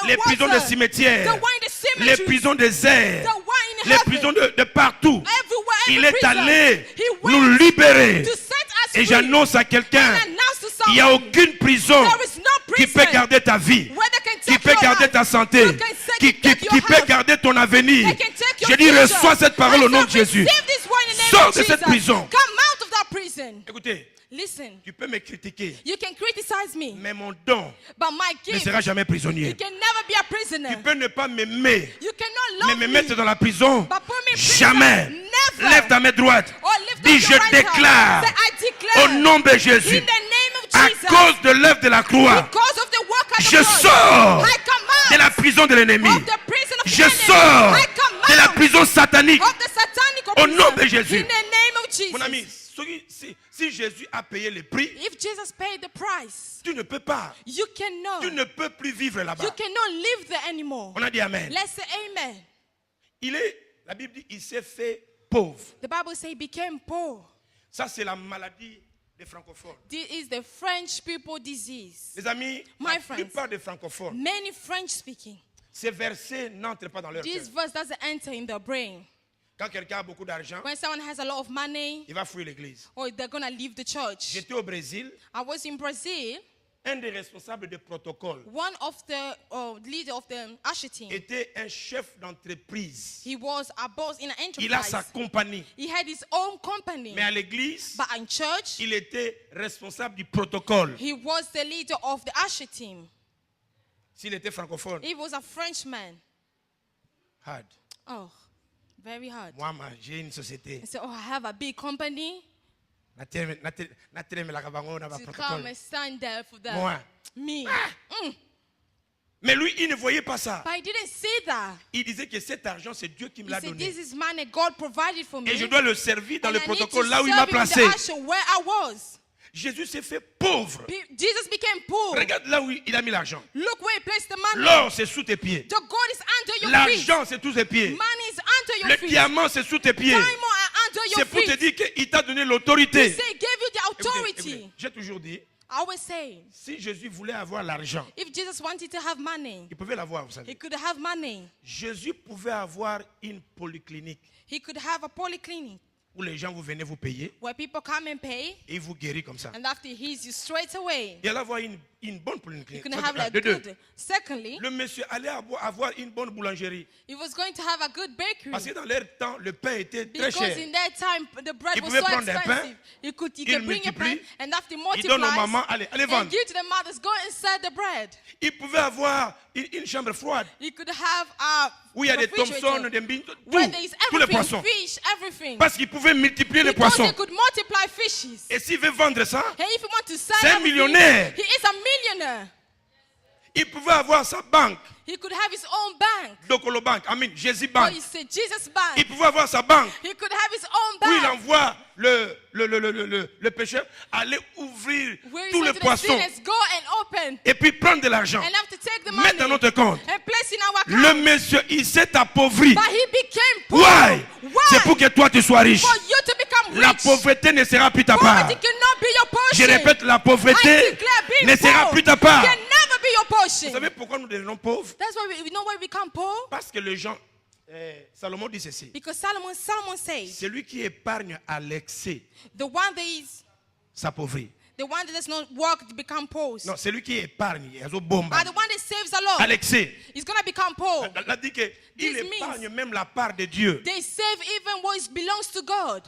in les prisons de water, cimetières, the one in the les cemetery, prisons des airs, the one in les heaven, prisons de partout. everywhere, Il every est prison. allé He nous went libérer. to set us Et free. j'annonce à quelqu'un, And announce to il n'y a someone, aucune prison there is no qui peut prison garder ta vie, where they can qui take peut your garder life. ta santé, You can take qui your peut health. garder ton avenir. They can take your Je dis, future. reçois cette parole I au nom de said, Jésus. receive this word in the name Sors of de cette Jesus. prison. Come out of that prison. Écoutez, Listen, tu peux me critiquer, you can criticize me, mais mon don but my ne gift, sera jamais you prisonnier. can never be a prisoner. Tu peux ne pas m'aimer, You cannot mais love me me, mettre dans la prison. but put me in prison. Jamais. Never. Lève ta main droite. Or lift Dis, up je your right déclare hand. Say, I declare au nom de Jésus, in the name of à Jesus, cause de l'œuvre de la croix, because of the work of je the cross, sors I come de la out prison de l'ennemi. of the prison of Je the enemy. sors I come de la out prison satanique. of the satanic Au nom prison. de Jésus. In the name of Jesus. Mon ami, si Jésus a payé le prix, If Jesus paid the price, tu ne peux pas. you cannot. Tu ne peux plus vivre You là-bas. cannot live there anymore. On a dit Amen. Let's say amen. La Bible dit, il s'est fait pauvre. The Bible says he became poor. Ça, c'est la maladie des francophones. This is the French people disease. Les amis, My la friends. plupart des francophones, Many French speaking. ces versets n'entrent pas dans leur This cœur. verse doesn't enter in their brain. Quand quelqu'un a beaucoup d'argent, When someone has a lot of money, il va fuir l'église. or they're going to leave the church. J'étais au Brésil, I was in Brazil. un des responsables de protocole One of the leader of the usher team, était un chef d'entreprise. he was a boss in an Il a sa enterprise. compagnie. He had his own company. Mais à l'église, But in church, il était responsable du protocole. he was the leader of the usher team. S'il était francophone, He was a Frenchman. hard. Oh, very hard. Moi, j'ai une société. He said, oh, I have a big company Nateremelaka bango na ba to come protocole. and stand there for them. Moi. Me. Mais lui, il ne voyait pas ça. But I didn't see that. Il disait que cet argent, c'est Dieu qui me He l'a said, donné. this is money God provided for me. Et je dois le servir dans and le I need to protocole là où il m'a serve him in placé. the usher where I was. Jésus s'est fait pauvre. Jesus became poor. Regarde là où il a mis l'argent. Look where he placed the money. L'or, c'est sous tes pieds. The gold is under your feet. L'argent, c'est sous tes pieds. Money is under your Le feet. diamant, c'est sous tes pieds. Diamond are under your C'est pour te feet. dire qu'il t'a donné He l'autorité. said he gave you the Écoutez, authority. écoutez, j'ai toujours dit, I always say, si Jésus voulait avoir l'argent, if Jesus wanted to have money, il pouvait l'avoir, vous he savez. could have money. Jésus pouvait avoir une polyclinique. He could have a polyclinic. où les gens vous venez vous payer where people come and pay, et ils vous guérissent comme ça. and after he heals you straight away. Et elle avoir une bonne polyclinique. You can have like De deux. good. Secondly, Le monsieur allait avoir une bonne boulangerie. he was going to have a good bakery. Parce que dans leur temps, le pain était très Because cher. in that time, the bread Il was pouvait so prendre des pains, expensive. You could il can bring a pan multiplie, and after Il donne aux multiply mamans, allez and vendre. give to the mothers, go and sell the bread. Il pouvait avoir une chambre froide You could have a où il y a des refrigerator Thompson, des Bing, where there is tous les everything, poissons. fish, everything. Parce qu'il pouvait multiplier les Because poissons. he could multiply fishes. Et s'il veut vendre ça, And if you want to sell c'est un everything, millionnaire. he is a millionaire. il pouvait avoir sa banque, He could have his own bank. Dokolo Bank, Jésus Or Bank. you say Jesus Bank. Il pouvait avoir sa banque He could have his own où il bank. envoie le pêcheur aller ouvrir Where tous he les said to the poissons sinners, go and open et puis prendre de l'argent, and have to take the money mettre dans notre compte. and place in our Le account. monsieur, il s'est appauvri. But he became poor. Why? C'est pour Why? que toi tu sois riche. For you to become La rich. pauvreté ne sera plus ta part. Poverty cannot be your Je portion. répète, la I pauvreté declare being ne sera poor plus ta part. can never be your Vous portion. savez pourquoi nous devenons pauvres? That's why we know why we become poor. Parce que les gens, Salomon dit ceci, Because Solomon says, celui qui épargne à l'excès the one that is s'appauvrit. the one that does not work to become poor. Non, celui qui épargne, il y a une bombe But the one that saves a à lot l'excès. is gonna become poor. Elle a dit qu'il This épargne même la part de Dieu. They save even what belongs to God.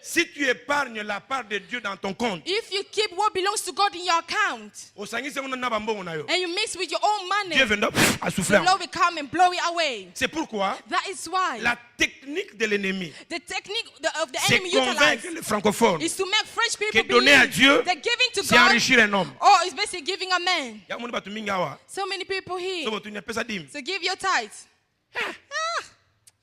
Si tu épargnes la part de Dieu dans ton compte, If you keep what belongs to God in your account osangisi ngo na bambongo na yo. and you mix with your own money, Dieu viendra à the souffler. Lord will come and blow it away. C'est pourquoi That is why la technique de l'ennemi, the technique of the c'est enemy convaincre utilized les francophones is to make French que people donner à believe Dieu, that giving to c'est God enrichir un homme. or is basically giving a man. Ya moni batu mingi awa, So many people here. so batu ni pesa dim. So give your tithes.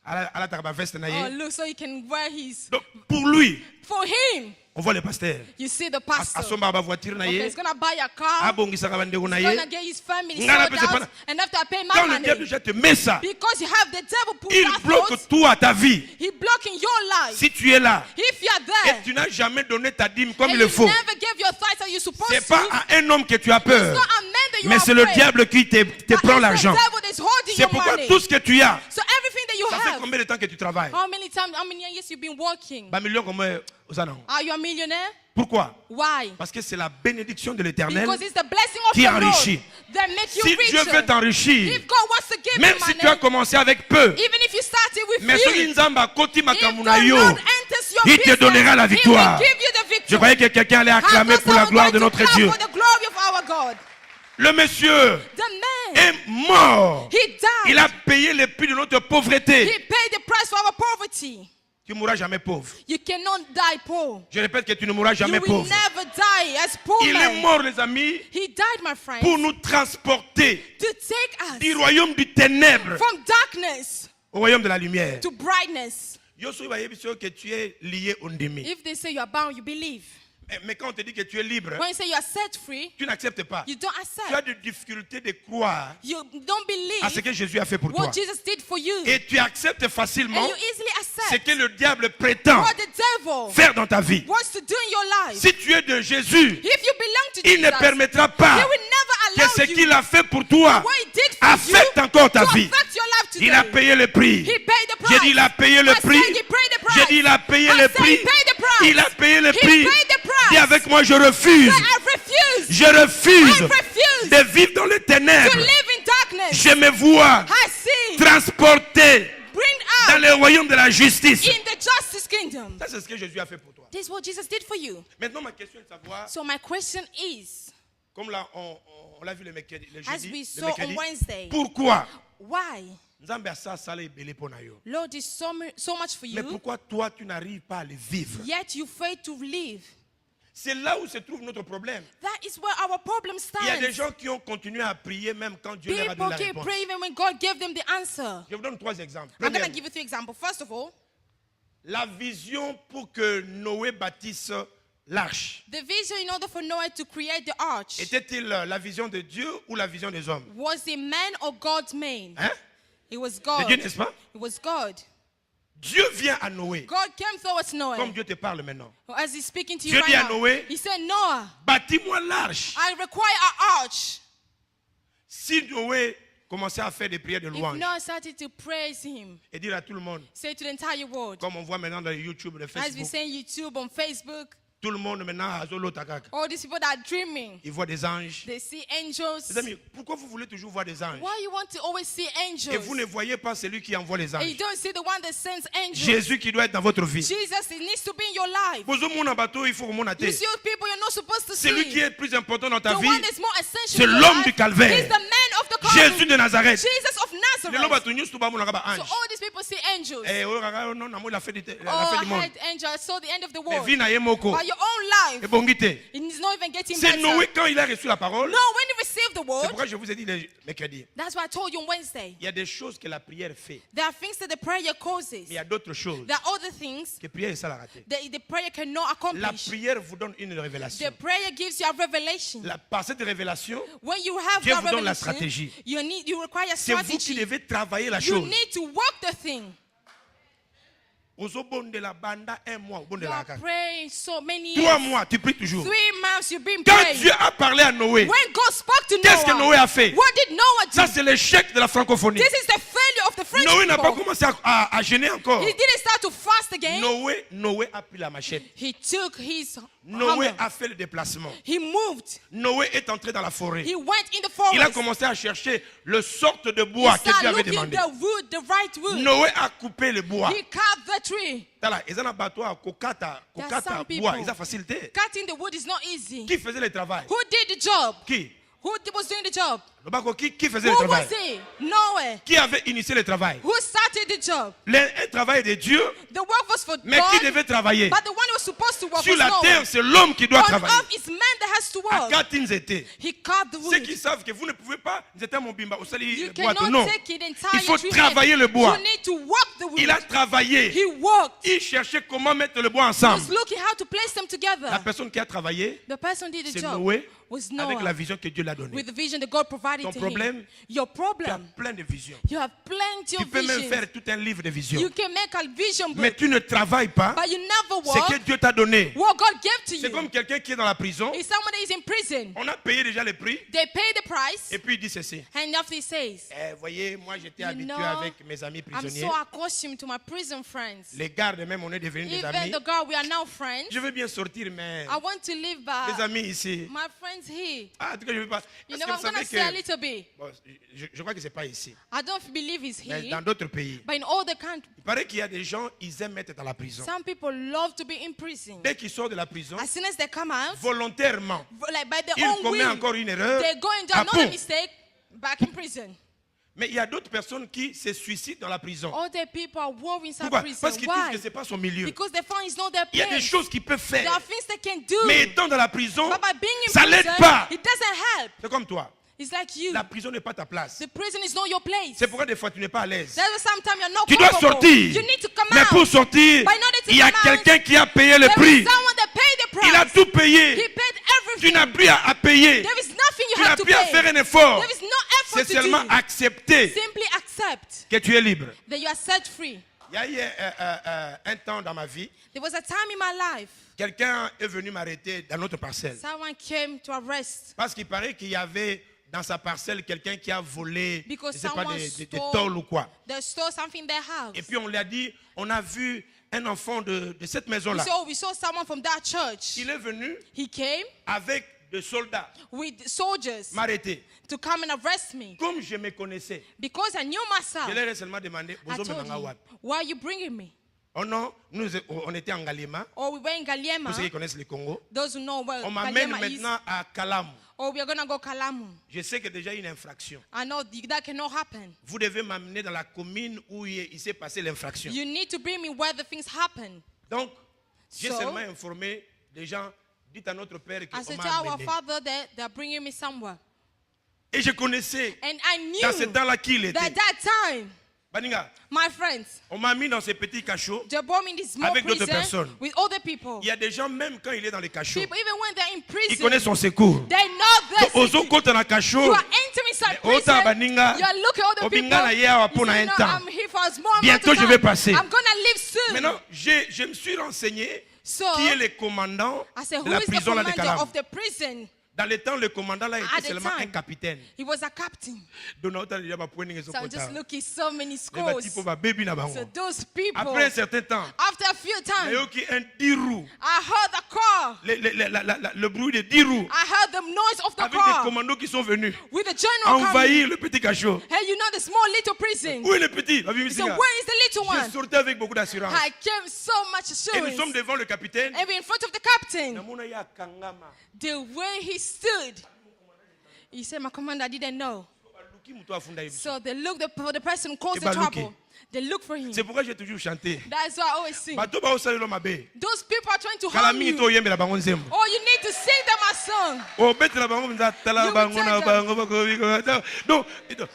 Ala takaba veste na Oh, ye. look, so he can wear his. Donc pour lui, For him, on voit le pasteur. you see the pastor. Asomba ba voiture na Okay, ye, he's gonna buy a car. abongisa ka bandeko na He's ye. gonna get his family Ngana sold pesa out pana. and have to pay my Quand le diable money. déjà te met ça, Because you have the devil put il that bloque thought, tout à ta vie. he blocking your life. Si tu es là If you are et there tu n'as jamais donné ta dîme comme and il le you faut, never gave your tithes that you're supposed c'est to, pas à un homme que tu as it's peur, not a man that you mais are c'est le afraid. diable qui te But prend it's l'argent. the devil that's holding C'est your pourquoi money. tout ce que tu as, So everything that you ça fait have, combien de temps que tu travailles? how many years you've been working? Ba million comme ça non. Are you a millionaire? Pourquoi? Why? Parce que c'est la bénédiction de l'Éternel. Because it's the blessing of qui the Lord enrichit. that make you Si Dieu richer. veut t'enrichir, If God wants to give même you si money, tu as commencé avec peu, even if you started with mais few, soki nzamba akoti if makambo the na yo, Lord enters your il te business, donnera la He will victoire. give you the victory. Je croyais que quelqu'un allait How acclamer come pour la someone gloire going de to notre clap Dieu. for the glory of our God? Le monsieur The man, est mort. he died. Il a payé le prix de notre pauvreté. He paid the price for our poverty. Tu ne mourras jamais pauvre. You cannot die poor. Je répète que tu ne mourras You jamais will pauvre. never die as poor Il est man. mort, les amis, He died, my friends, pour nous transporter to take du us royaume du ténèbre from darkness au royaume de la lumière. to brightness. Yo soy bayebi so que tu es lié au ndimi. If they say you are bound, you believe. Mais quand on te dit que tu es libre, When you say you are set free, tu n'acceptes pas. you don't Tu as accept. des difficultés de croire You don't à ce believe que Jésus a fait pour toi. what Jesus did for you. Et tu acceptes And facilement you easily ce accept que le diable prétend what the devil faire dans ta vie. wants to do in your life. Si tu es de Jésus, If you belong to il ne Jesus, permettra He pas will never que allow ce you qu'il a fait pour toi what He did for affecte you encore ta to vie. affect your life today. Il a payé le prix. He paid the price. J'ai dit il a payé le I prix. said He paid the price. J'ai dit il a payé I le said prix. He paid the price. Il a payé le He prix. paid the price. Dis avec moi, je refuse. Say, I refuse Je refuse I refuse de vivre dans les to ténèbres. live in darkness. Je me vois I see. transporté Bring dans out le royaume de la justice. in the justice kingdom. Ça, c'est ce que Jésus a fait pour toi. This is what Jesus did for you. Maintenant, ma question est de savoir, So my question is, comme là, on l'a vu le mercredi, le as jeudi, we le saw mercredi, on Wednesday, pourquoi why Nzambe a ça, ça l'a belé pour na yo. Lord did so much for Mais you, pourquoi toi, tu n'arrives pas à le vivre? yet you fail to live? C'est là où se trouve notre problème. That is where our problem Il y a des stands. gens qui ont continué à prier même quand Dieu leur a People donné la keep réponse. praying even when God gave them the answer. Je vous donne 3 exemples. I'm going to Premièrement, give you 3 examples. First of all, la vision pour que Noé bâtisse l'arche. the vision in order for Noah to create the arch. Était-il la vision de Dieu ou la vision des hommes? Was it man or God's man? Hein? It was De God. Dieu, n'est-ce pas? It was God. Dieu vient à Noé. God came towards Noah. Comme Dieu te parle maintenant. As he's speaking to you Dieu dit à right now, Noé, he said, Noah, bâtis-moi l'arche. I require an arch. Si Noé commencer à faire des prières de if louange not started to praise him, et dire à tout le monde, say to the entire world, comme on voit maintenant dans YouTube, le as we Facebook, say on YouTube, on Facebook, tout le monde maintenant, azolo takaka, all these people that are dreaming, ils voient des anges. they see angels. Les amis, pourquoi vous voulez toujours voir des anges? Why you want to always see Et vous angels? ne voyez pas celui qui envoie les And you anges. don't see the one that sends angels. Jésus qui doit être dans votre vie. Jesus, it needs to be in your life. Bozomona bateau, il faut que mon You athée. see people you're not supposed to Celui qui see. est plus important dans ta The vie, one that's more essential c'est in your l'homme life du calvaire. is the man of the Jésus Calvary. de Nazareth. Jesus of Le Nazareth. loba tu news tu ba mona ba So ange. all these people see angels. Eh oh kaka non na mo la fin du Oh, la fin I du monde. had angels. I saw the end of the Mais world. vie na ye moko. But your own Et life, bongite. it's not even getting C'est better. Noé quand il a reçu la parole. No, when you receive the C'est word, pourquoi je vous ai dit le mercredi. that's why I told you on Wednesday. Il y a des choses que la prière fait. There are things that the prayer causes. Mais il y a d'autres choses There are other things que prière ça la raté. that the prayer cannot La accomplish. prière vous donne une The révélation. prayer gives you a revelation. Par cette révélation, When you have Dieu that vous donne la revelation, stratégie. you require c'est vous qui strategy. devez travailler la You chose. need to work the thing. Ozobondela banda un mois, You obondela are kaka. praying so many 3 years. mois, tu pries toujours. 3 months you've been Quand praying. Dieu a parlé à Noé, When God spoke to qu'est-ce que Noé Noah, a fait? what did Noah do? Ça, c'est l'échec de la francophonie. This is the failure of the French Noé n'a pas people. commencé à gêner encore. He didn't start to fast again. Noé a pris la machette. He took his Noé hammer. a fait le déplacement. He moved. Noé est entré dans la forêt. He went in the Il a forest. commencé à chercher le sorte de He bois que Dieu started avait looking demandé. the wood, the right wood. Noé a coupé le bois. He carved the tree. Tala, ils ont un bateau à kokata There are some bois. people. Ils ont facilité. Cutting the wood is not easy. Qui faisait le travail? Who did the job? Qui? Was doing the job? Le bako, qui faisait le Who travail? was it? Noah. Qui avait initié le travail? Who started the job? Un travail de Dieu, The work was for mais qui God, devait travailler? but the one who was supposed to work Sur was la Noah. terre, c'est l'homme qui doit On travailler. earth, it's man that has to À work. quand ils étaient? He carved the Ceux wood. qui savent que vous ne pouvez pas, ils étaient mon bimba, au sali You le bois. cannot Non. take it entire Il faut tree travailler head. le bois. You need to work the wood. Il a travaillé. He worked. Il cherchait comment mettre le bois He ensemble. was looking how to place them La together. personne qui a travaillé, The person who did the c'est job Noé, was avec la Noah, vision que Dieu l'a donnée. with the vision that God provided Ton to problème, him. Your Tu as problem, plein de visions. you have plenty Tu of peux même visions. faire tout un livre de visions. You can make a vision Mais book, tu ne travailles pas but you never ce que work Dieu t'a donné. what God gave to C'est you. comme quelqu'un qui est dans la prison. If someone is in prison, On a payé déjà le prix. they pay the price, Et puis il dit ceci. and after he says, Voyez, moi j'étais You habitué know, avec mes amis I'm prisonniers. so accustomed to my prison friends. Les gardes même, on est devenus des Even amis. the girl, we are now friends. Je veux bien sortir, mais I want to live les by amis ici. my friends here. Ah, en tout cas, je veux pas. You Est-ce know, que vous I'm savez going to say a que. little bit. Bon, je crois que c'est pas ici. I don't believe he's Mais here, dans d'autres pays. but in all the countries, Il paraît qu'il y a des gens, ils aiment être dans la prison. some people love to be in prison. Dès qu'ils sortent de la prison, As soon as they come out, volontairement, like by their ils own commettent will, encore une erreur. they go and do Ah, another bon. mistake, back in prison. Mais il y a d'autres personnes qui se suicident dans la prison. Other people are war inside Pourquoi? prison. Parce qu'ils trouvent Why? que ce n'est pas son milieu. Because they find it's not their Il y a des place. choses qu'ils peuvent There faire. are things they can do. Mais étant dans la prison, But by being in ça l'aide prison, pas. it doesn't help. C'est comme toi. It's like you. La prison n'est pas ta place. The prison is not your place. C'est pourquoi des fois tu n'es pas à l'aise. That's why sometimes you're not Tu dois comfortable. sortir. You need to come Mais out. pour sortir, But in order to il y a come out, quelqu'un qui a payé le there prix. is someone that paid the price. Il a tout He payé. paid Tu everything. n'as plus à payer. There is nothing you Tu n'as have to plus à pay. faire un effort. There is no effort C'est to seulement do. accepter Simply accept que tu es libre. that you are set free. Il y a eu un temps dans ma vie, There was a time in my life, quelqu'un est venu m'arrêter dans notre parcelle. someone came to arrest Parce qu'il paraît qu'il y avait dans sa parcelle quelqu'un qui a volé, because je sais pas, someone des tôles ou quoi. they stole something in their house. Et puis on lui a dit, on a vu un enfant de cette maison-là. We saw someone from that church. Il est venu He came avec des soldats with soldiers m'arrêter. to come and arrest me. Comme je me connaissais, Because I knew myself, je leur ai seulement demandé, I Bozo told menanga him, wapi? why are you bringing me? Oh non, on était en Galima, Or we were in Galiema. pour ceux qui connaissent le Congo. Those who know where On m'amène Galiema is. maintenant à Kalamu. Or we are going to go Kalamu. Je sais que déjà il y a une infraction. I know that cannot happen. Vous devez m'amener dans la commune où il s'est passé l'infraction. You need to bring me where the things happen. Donc, j'ai So, seulement informé des gens, dites à notre père I qu'on said m'a to our amené. father that they're bringing me somewhere. Et je connaissais And I dans ce knew temps-là qui il était. that time, Baninga, my friends, on m'a mis dans ces petits cachots. they brought me in this small Avec d'autres prison personnes. with other people. Il y a des gens, même quand il est dans les cachots, People, even when they're in ils prison, connaissent son secours. they know this. Ozo kota na You cachot. are entering inside Mais ota prison. baninga, You are looking at other people. obinga na ye awa You pona say, un no, temps. I'm here for a small amount Bientôt, of je time. vais passer. I'm gonna leave soon. Maintenant, je me suis renseigné So, qui est le commandant I said, de who la is the prison là de commander Kalam. of the prison? Dans le temps, le commandant là At était the seulement un time. capitaine. He was a captain. Donc, on a déjà ma poignée et son So I'm just quota. looking so many Les scores. petits pauvres baby na bango. So those people, Après un certain temps, after a few il y a times, eu qui un 10 roues. I heard the car. Le bruit de 10 roues. I heard the noise of the Avec des car commandos qui sont venus with the general coming. envahir le petit cachot. Hey, you know the small little prison. Où est le petit? He said, where is the little Je one? sortais avec beaucoup d'assurance. I came so much Et nous sommes assurance. devant le capitaine. And we're in front of the captain. Namona ya kangama. The way he stood, he said, my commander didn't know. Luki muto afunda yebiso. So they look for the person who caused Eh the ben, trouble. looky. They look for him. C'est pourquoi j'ai toujours chanté. That's why I always sing. Bato ba osali lo mabe. Those people are trying to Kala harm mingi to you. oyembela bango nzembo. Oh, you need to sing them a song. O betela bango mza tala You bango will na tell bango bako. Donc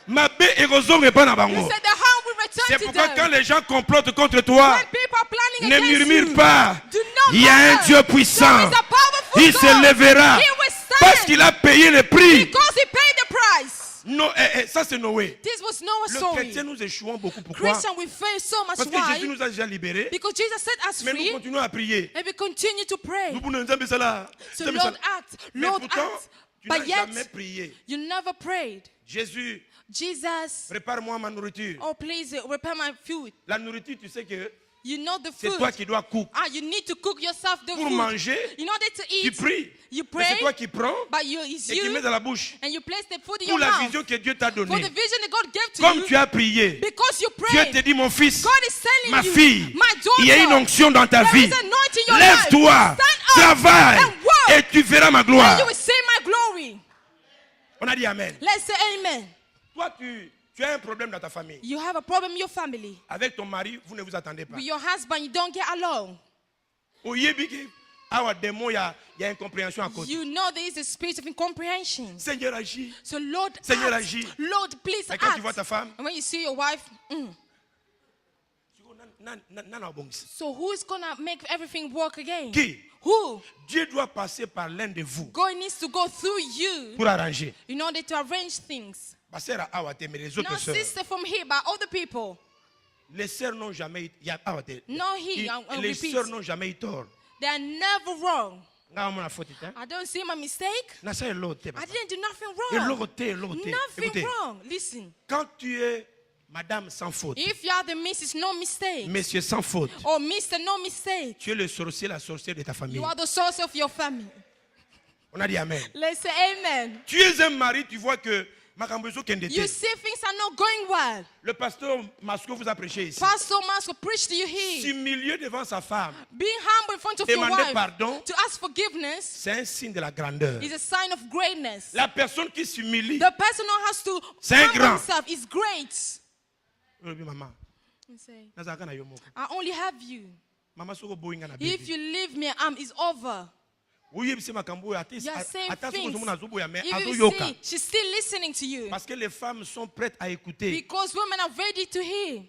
mabe ekozonga pa na You bango. said the harm will C'est return to pourquoi quand them. les gens complotent contre toi, When people are planning ne against murmure you, pas. do not Il y a un murmur. Dieu puissant. There is a powerful Il God. se lèvera He will stand parce qu'il a payé le prix. because he paid the price. Non, ça c'est Noé. This was Noah's Le story. chrétien, nous échouons beaucoup. Pourquoi? Christian, we fail so much. Parce que Jésus Why? nous a déjà libérés. Because Jesus set us Mais nous free continuons à prier. and we continue to pray. Nous pouvons nous dire, ça là. So ça, Lord ça. act, Mais Lord pourtant, act. tu n'as But jamais yet, prié. you never prayed. Jésus, Jesus, prépare-moi ma nourriture. oh please repair my food. La nourriture, tu sais que You know the c'est food. toi qui dois cook. You need to cook yourself the Pour food. manger, In order to tu eat, pries. you Mais c'est pray, toi qui prends but it's et qui mets you, dans la bouche. and you place the food in Pour your la mouth. vision que Dieu t'a For the donnée. vision that God gave to Comme you, tu as prié, because you Dieu prayed, te dit, mon fils, God is telling ma you, fille, my daughter, il y a une onction dans ta there vie. is anointing in your Lève-toi, life. Stand up travaille and work, et tu verras ma and gloire. you will see my glory. On a dit Amen. Let's say amen. Toi, tu as un problème dans ta famille. You have a problem in your family. Avec ton mari, vous ne vous attendez pas. With your husband, you don't get along. Au Yébiki, awa démon, il y a incompréhension à cause. You know there is a spirit of incomprehension. Seigneur agit. So Lord, Seigneur, act. agis. Lord, please Mais quand tu vois ta act. femme, And when you see your wife, nana obongisi. so who is gonna make everything work again? Qui? Who? Dieu doit passer par l'un de vous God needs to go through you pour arranger. in order to arrange things. Ma sœur a awa te, mais les Not autres sœurs, sister from here, but other people. les sœurs n'ont jamais eu, il y a awa te. No, he, I'll Les repeat. sœurs n'ont jamais eu tort. They are never wrong. Nga mona faute te. I don't see my mistake. Na sa eloko te. I papa. didn't do nothing Eloko wrong. te, eloko te. Nothing Écoutez, wrong. Listen, quand tu es madame sans faute, if you are the Mrs. No mistake, monsieur sans faute, or Mr. No mistake, tu es le sorcier, la sorcière de ta famille. you are the source of your family. On a dit Amen. Let's say amen. Tu es un mari, tu vois que makambo kende You te. see things are not going well. Le pasteur Masco vous a prêché ici. Pastor Masco preached to you here. S'humilier devant sa femme, Being humble in front of your demander wife, pardon, to ask forgiveness, c'est un signe de la grandeur. is a sign of greatness. La personne qui s'humilie, The person who has to C'est un humble grand. himself is great. maman, You say, nazalaka na yo moko. I only have you. Mama soko boyinga na If baby. you leave me, it's over. Uyebise makambo oyo, ata You are saying ata soko things. ozomona azoboya, mais Even azoyoka. see, she's still listening to you. Parce que les femmes sont prêtes à écouter. Because women are ready to hear.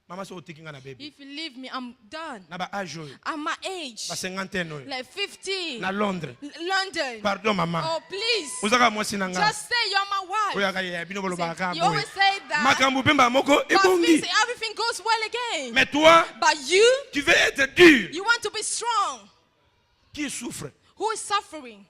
Mama soko otekinga na baby. If you leave me, I'm done. Na ba âge oyo, At my age, ba cinquantaine oyo, like 50, na Londres. London. Pardon mama. Oh, please. Ozaka mwasi na nga. Just say you're my wife. Oyo akaya bino bolobaka kaka You boye. always say that. Makambo pemba moko But ebongi. everything goes well again. Mais toi, But you, tu veux être dur. you want to be strong. Qui souffre? Who is suffering?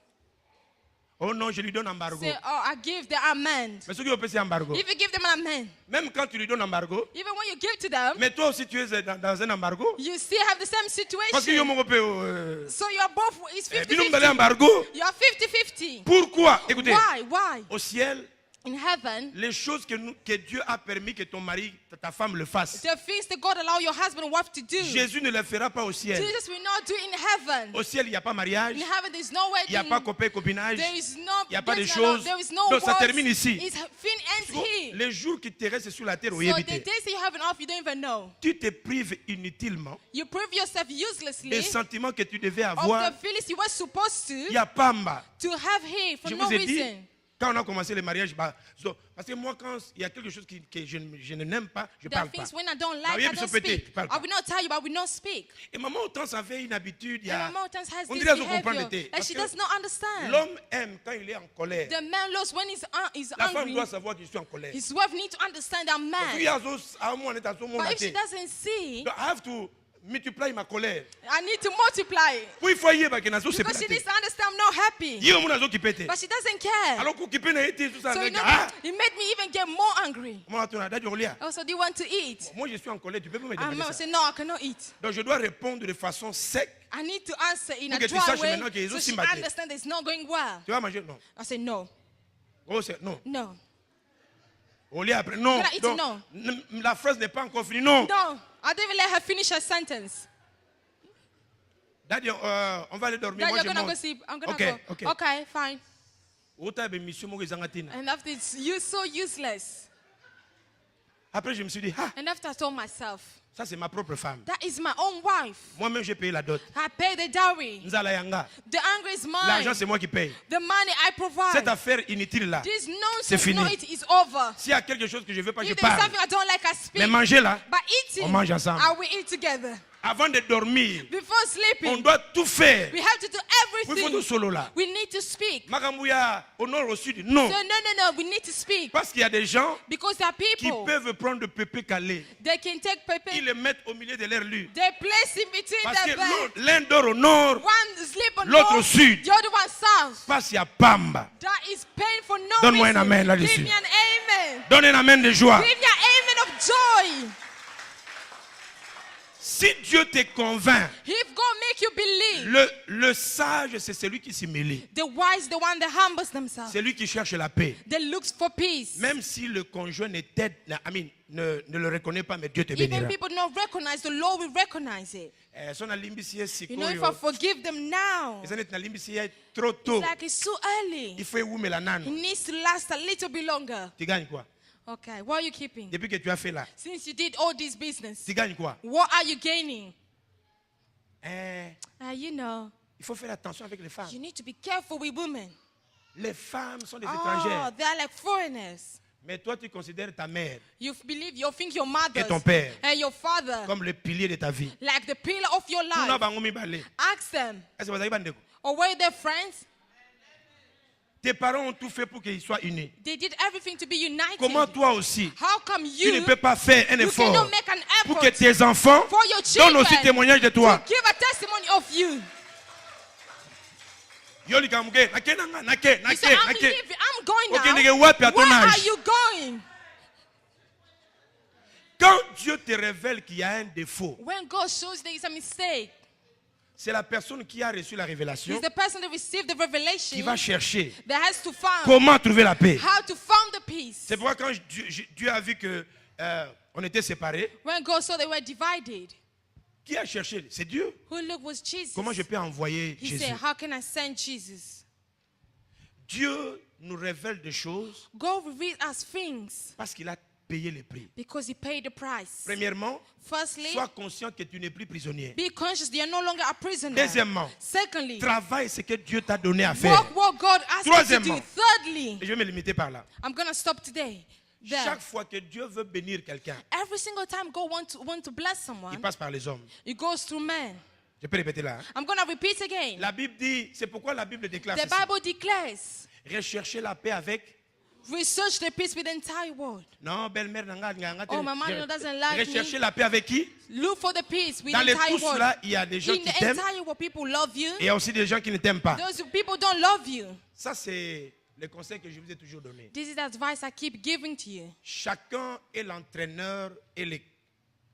Oh non, je lui donne embargo. Say, oh, I give the amen. Mais ceux qui ont passé embargo, If you give them an amen, même quand tu lui donnes embargo, even when you give to them, mais toi aussi tu es dans un embargo. you still have the same Parce que yo situation. moko pe So you're both, it's bino mbale 50-50. embargo. You're 50-50. Pourquoi? Écoutez, Why? au ciel, In heaven, les choses que Dieu a permis que ton mari, ta femme le fasse, the things that God allow your husband and wife to do, Jésus ne les fera pas au ciel. Jesus will not do in heaven. Au ciel, il n'y a pas mariage, In heaven, there is no il n'y a pas wedding. copain, copinage. There is no, Il y a pas de there's no- choses. there is no Donc, ça words. termine ici. It's fin ends here. Les jours qui te restent sur la terre, So oui, the habité, days that you have off, you don't even know. tu te prives inutilement You prove yourself uselessly des sentiments que tu devais of avoir. the feelings you were supposed Il to y a pamba. have here for Je no vous ai dit, reason. quand on a commencé le mariage, parce que moi, quand il y a quelque chose que je ne n'aime pas, je ne There are parle pas. things when I don't Bah like, oui, I puis don't se péter, speak. tu parles I pas. will not tell you, but I will not speak. Et maman, autant ça fait une habitude, il y And a... my mom has on this dirait qu'elle comprend behavior l'été. that Parce she que does not understand. l'homme aime quand il est en colère. The man loves when he's La femme angry. doit savoir que je suis en colère. His wife needs to understand I'm Parce qu'il y mad. a à un moment, on est à ce moment But if she doesn't see, I have to multiplie ma colère. I need to multiply it. Pour il faut y aller, nazo se Because she péter. needs to understand I'm not happy. Yo mon nazo qui pète. But she doesn't care. Alors qu'on qui peut n'être tout ça. So you know, Ah, it made me even get more angry. moi tu as d'ailleurs Olia. Also, do you want to eat? Moi je suis en colère, tu peux pas me I demander said, ça. no, I cannot eat. Donc je dois répondre de façon sec. I need to answer in Pour a que tu dry saches way maintenant que les so autres she s'imbattent. understands it's not going well. Tu vas manger? Non. I said, no, Oh, c'est non. no, Olia après. Non. Can I eat Donc, no? la phrase n'est pas encore finie. Non. no. I didn't even let her finish her sentence. Daddy, on va aller dormir. Dad, Moi you're je gonna go monte. sleep. I'm gonna Okay, go. okay. Okay, fine. Ota be mission mo ezanga tina. And after it's you so useless. Après je me suis dit, ah, And after I told myself, ça c'est ma propre femme. that is my own wife. Moi-même j'ai payé la dot. I pay the dowry. Nzala yanga. The anger is mine. L'argent c'est moi qui paye. The money I provide. Cette affaire inutile là. This C'est nonsense, fini. no, it is over. S'il y a quelque chose que je veux pas, je If there's parle. something I don't like, I speak. Mais manger là, But eating, on mange ensemble. I will eat together. avant de dormir, Before on sleeping, doit tout faire. we have to do Il faut tout everything. solo là. We need to speak. Makamouya au nord au sud, non. So no, we need to speak. Parce qu'il y a des gens Because there are qui people, peuvent prendre de pépé calé. they can take Ils paper, le mettent au milieu de leur lit. they place in between Parce their que bed. l'un dort au nord, One sleep on l'autre au north, sud. the other one south. Parce qu'il y a Pamba. That is pain for no Donne-moi un reason. amen là-dessus. Give me an amen. Donne un amen de joie. Give me an amen of joy. Si Dieu te convainc, If God make you believe, le sage, c'est celui qui s'humilie. the wise, the one that humbles themselves, C'est lui qui cherche la paix. that looks for peace. Même si le conjoint ne le reconnaît pas, mais Dieu te bénira. Even people don't recognize, the Lord will recognize it. So na limbisi ye You know, if I sikoyo. forgive them now, Eza net na limbisi ye trop tôt. like it's too early. Il faut ewumela It nano. needs to last a little bit longer. Tu gagnes quoi? Okay, what are you keeping? Depuis que tu as fait là, Since you did all this business, tu gagnes quoi? what are you gaining? Il You know, faut faire attention avec les femmes. you need to be careful with women. Les femmes sont des Oh, étrangères. they're like foreigners. Mais toi, tu considères ta mère You think your mother et ton père and your father comme le pilier de ta vie. like the pillar of your Tuna life. bango mibale. Ask them, Est-ce que vous avez bandeko? or were they friends? Tes parents ont tout fait pour qu'ils soient unis. They did everything to be united. Comment toi aussi, How come tu ne you peux pas faire un cannot effort make an pour que effort tes enfants for your donnent aussi children témoignage de toi? to give a testimony of you? Yoli kamuke, nake nanga, nake, You say, I'm nake. leaving, I'm going Ok, nige now. wapi à ton Where are âge? you going? Quand Dieu te révèle qu'il y a un défaut, When God shows there is a mistake, c'est la personne qui a reçu la révélation He's the person that received the qui revelation va chercher that has to find comment trouver la paix. how to find the peace. C'est pourquoi quand Dieu a vu que on était séparés, When God saw they were divided, qui a cherché? C'est Dieu. who looked was Jesus. Comment je peux envoyer He Jésus? said, how can I send Jesus? Dieu nous révèle des choses God reveals us things parce qu'il a payé le prix. because He paid the price. Premièrement, Firstly, sois conscient que tu n'es plus prisonnier. be conscious that you're no longer a prisoner. Deuxièmement, Secondly, travaille ce que Dieu t'a donné à faire. work what God asked you to do. Troisièmement. Thirdly, Et je vais me limiter par là. I'm going to stop today. There. Chaque fois que Dieu veut bénir quelqu'un, Every single time God want to bless il someone, passe par les hommes. it goes through men. Je peux répéter là. Hein? I'm going to repeat again. La Bible dit, c'est pourquoi la Bible déclare The ceci. Bible declares, Recherchez la paix avec... research the peace with the entire world. Non, belle-mère, nanga, Oh, my mother doesn't like recherchez me. la paix avec qui? Look for the peace with Dans the les entire tous world. là, il y a des gens In qui the t'aiment entire world, people love you. et il y a aussi des gens qui ne t'aiment pas. Those people don't love you. Ça, c'est le conseil que je vous ai toujours donné. This is the advice I keep giving to you. Chacun est l'entraîneur et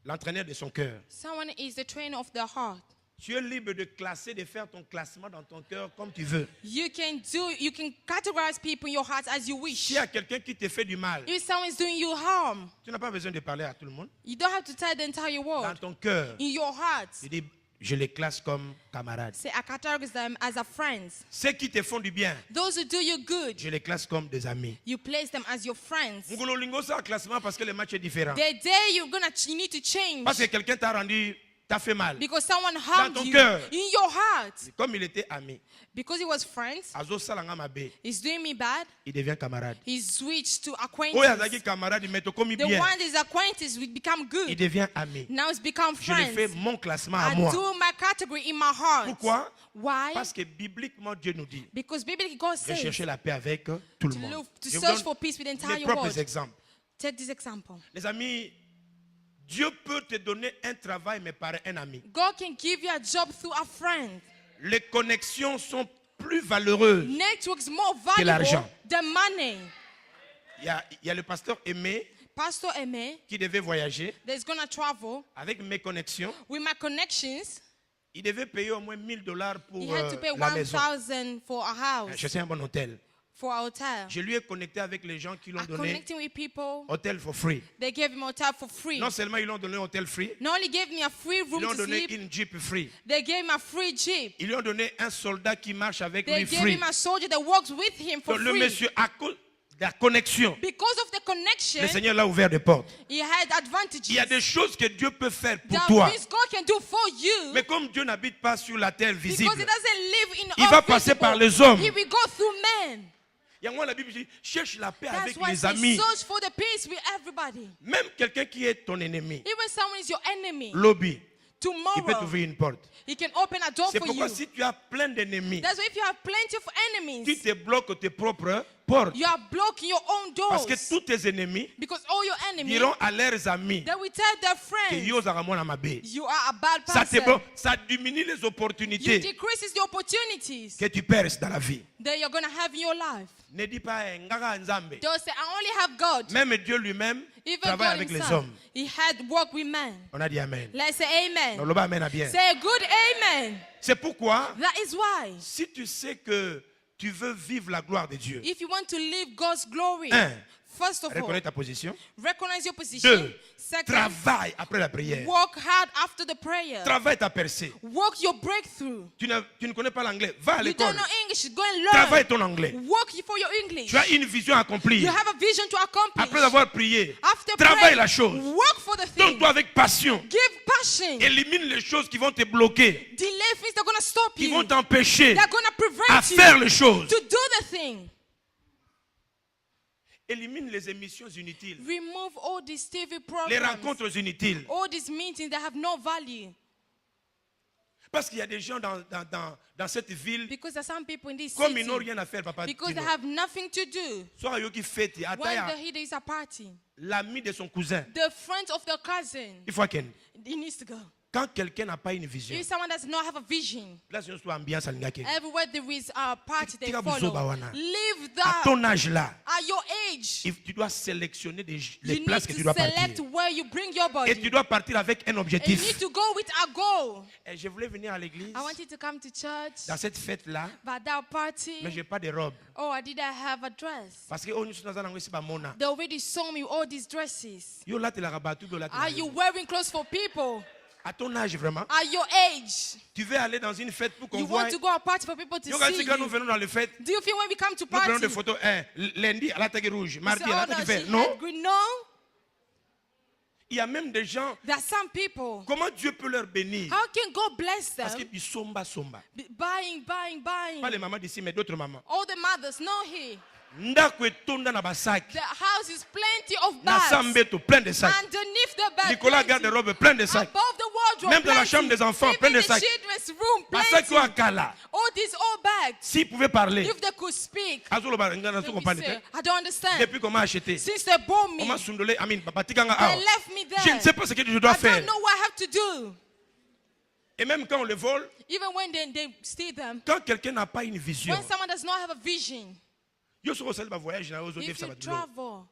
l'entraîneur de son cœur. Someone is the trainer of the heart. Tu es libre de classer, de faire ton classement dans ton cœur comme tu veux. You can categorize people in your heart as you wish. S'il y a quelqu'un qui te fait du mal, If someone is doing you harm, tu n'as pas besoin de parler à tout le monde. you don't have to tell the entire Dans world. ton cœur, In your heart, tu dis, je les classe comme camarades. say I categorize them as a friends. Ceux qui te font du bien, Those who do you good, je les classe comme des amis. you place them as your friends. Ngolo lingo ça classement parce que le match est différent. The day you need to change Parce que quelqu'un t'a rendu, t'a fait mal. because someone harmed ton you cœur. in your heart. Comme il était ami, Because he was friends, azo salanga mabe, he's doing me bad, il devient camarade. he switched to Oya acquaintance. zaki camarade, mais to komi The bien, one that is acquaintance will become il good. devient ami. Now it's become Je le fais friends. mon classement à I moi. do my category in my heart. Pourquoi? Why? Parce que bibliquement Dieu nous dit Because biblically God de says chercher la paix avec tout le to monde. look, to Je vous search donne for peace with the mes entire propres world. exemples. Take this example. Les amis, Dieu peut te donner un travail, mais par un ami. God can give you a job through a friend. Les connexions sont plus valeureuses. Networks more Que l'argent. valuable than money. Il y a le pasteur Aimé Pastor Aimé, qui devait voyager that's gonna travel avec mes connexions. with my connections. Il devait payer au moins $1000 pour He had to pay la maison. 1,000 for a house, Je sais un bon hôtel. for a hotel. Je lui ai connecté avec les gens qui l'ont I'm donné connecting with people. hôtel for free. They gave him a hotel for free. Non seulement ils l'ont donné un hôtel free, Not only gave me a free ils room lui ont to donné sleep, une Jeep free. they gave me a free jeep. Ils lui ont donné un soldat qui marche avec They lui gave free. him a soldier that works with him for Donc, le free. monsieur, à cause de la connexion, Because of the connection, le Seigneur l'a ouvert des portes. he had advantages. Il y a des choses que Dieu peut faire pour That toi. things God can do for you. Mais comme Dieu n'habite pas sur la terre Because visible, he doesn't live in il va passer par les hommes. He will go through men. Il y a moi la Bible dit, cherche la paix That's avec why les he amis. search for the peace with everybody. Même quelqu'un qui est ton ennemi, Even someone is your enemy. lobby, il peut Tomorrow, t'ouvrir une porte. he can open a door C'est for pourquoi you. si tu as plein d'ennemis, That's why if you have plenty of tu enemies, te bloques tes propres portes. you are blocking your own Parce que doors. tous tes ennemis Because all your enemies, diront à leurs amis they will tell their que friends, yo zaramona mabe. you are a bad Ça te person. bloque, ça diminue les You opportunités decreases the opportunities que tu perds dans la vie. that you're going to have in your life. Ne dis pas ngaka nzambe. They'll say, I only have God. Même Dieu lui-même Even travaille God avec les himself, hommes. he had worked with men. On a dit amen. Let's say amen. Non, loba amen a bien. Say a good amen. C'est pourquoi, That is why, si tu sais que tu veux vivre la gloire de Dieu, if you want to live God's glory, Un, first of all, reconnais ta position. recognize your position. Deux, Second, travaille après la prière. work hard after the prayer. Travaille ta percée. Work your breakthrough. Tu ne connais pas l'anglais, va à You l'école. don't know English, go and learn. Travaille ton anglais. Work for your English. Tu as une vision à accomplir. You have a vision to accomplish. Après avoir prié, After travaille praying, la chose. work for the thing. Donne-toi avec passion. Give passion. Élimine les choses qui vont te bloquer, Delay things that are going to stop qui you. vont t'empêcher They're going to prevent à you faire les choses. to do the thing. Élimine les émissions inutiles, Remove all these TV les programs, rencontres inutiles. all these meetings that have no value. Parce qu'il y a des gens dans cette ville, Because there are some people in this comme ils n'ont city, rien à faire, papa. because Tino. they have nothing to do. Soit Yoki fête, When Ataya, there is a party, l'ami de son cousin, the friend of the cousin, il faut qu'il. he needs to go. Quand quelqu'un n'a pas une vision, If someone does not have a vision, là c'est une ambiance à l'ingake. everywhere there is a party, they Tika buzo follow. bawana. Leave À that. ton âge là, At your age, tu dois sélectionner les you places need que to tu dois select partir. where you bring your Et tu body. dois partir avec un And you objectif. need to go with a goal. Et je voulais venir à l'église, I want you to come to church, dans cette fête-là, but that party, mais je n'ai pas de robe. oh, I didn't have a dress. Parce que oh, nous sommes dans ici, bah, mona. They already saw me with all these dresses. Yo, là, tu l'as rabattu, là, tu l'as Are you rabattu. wearing clothes for people? À ton âge, vraiment, At your age, tu veux aller dans une fête pour qu'on you voit. want to go a party for people to Yo, quand see nous you. venons dans les fêtes, Do you feel when we come to nous prenons party? des photos. Lundi, à la tag rouge. you Mardi, say, à la oh, no, tag she vert. had Non. green. No, Il y a même des gens. there are some people. Comment Dieu peut leur bénir? How can God bless Parce them? qu'ils somba, somba. Buying. Pas les mamans d'ici, mais d'autres mamans. All the mothers, no here. Ndako etonda na basac. The house is plenty of Na bags. sambeto, plein de sacs. Underneath the bag, Nicolas garde des plenty. robes plein de sacs. Above the wardrobe, Même dans la plenty. chambre des enfants, Even plein de the sacs. children's room, Basac plenty. ou akala. All these old bags. S'ils pouvaient parler. If they could speak, Azolo ba ngana they so would comprendre. say, I don't understand. Depuis qu'on m'a acheté. Since they bought me, On m'a sundolé, Amin, papa tikanga they awa. left me there. Je ne sais pas ce que je dois I faire. don't know what I have to do. Et même quand on le vole, Even when they steal them, quand quelqu'un n'a pas une vision, when someone does not have a vision, yo soko sali ba voyage na ozo if def you sabatilo. travel,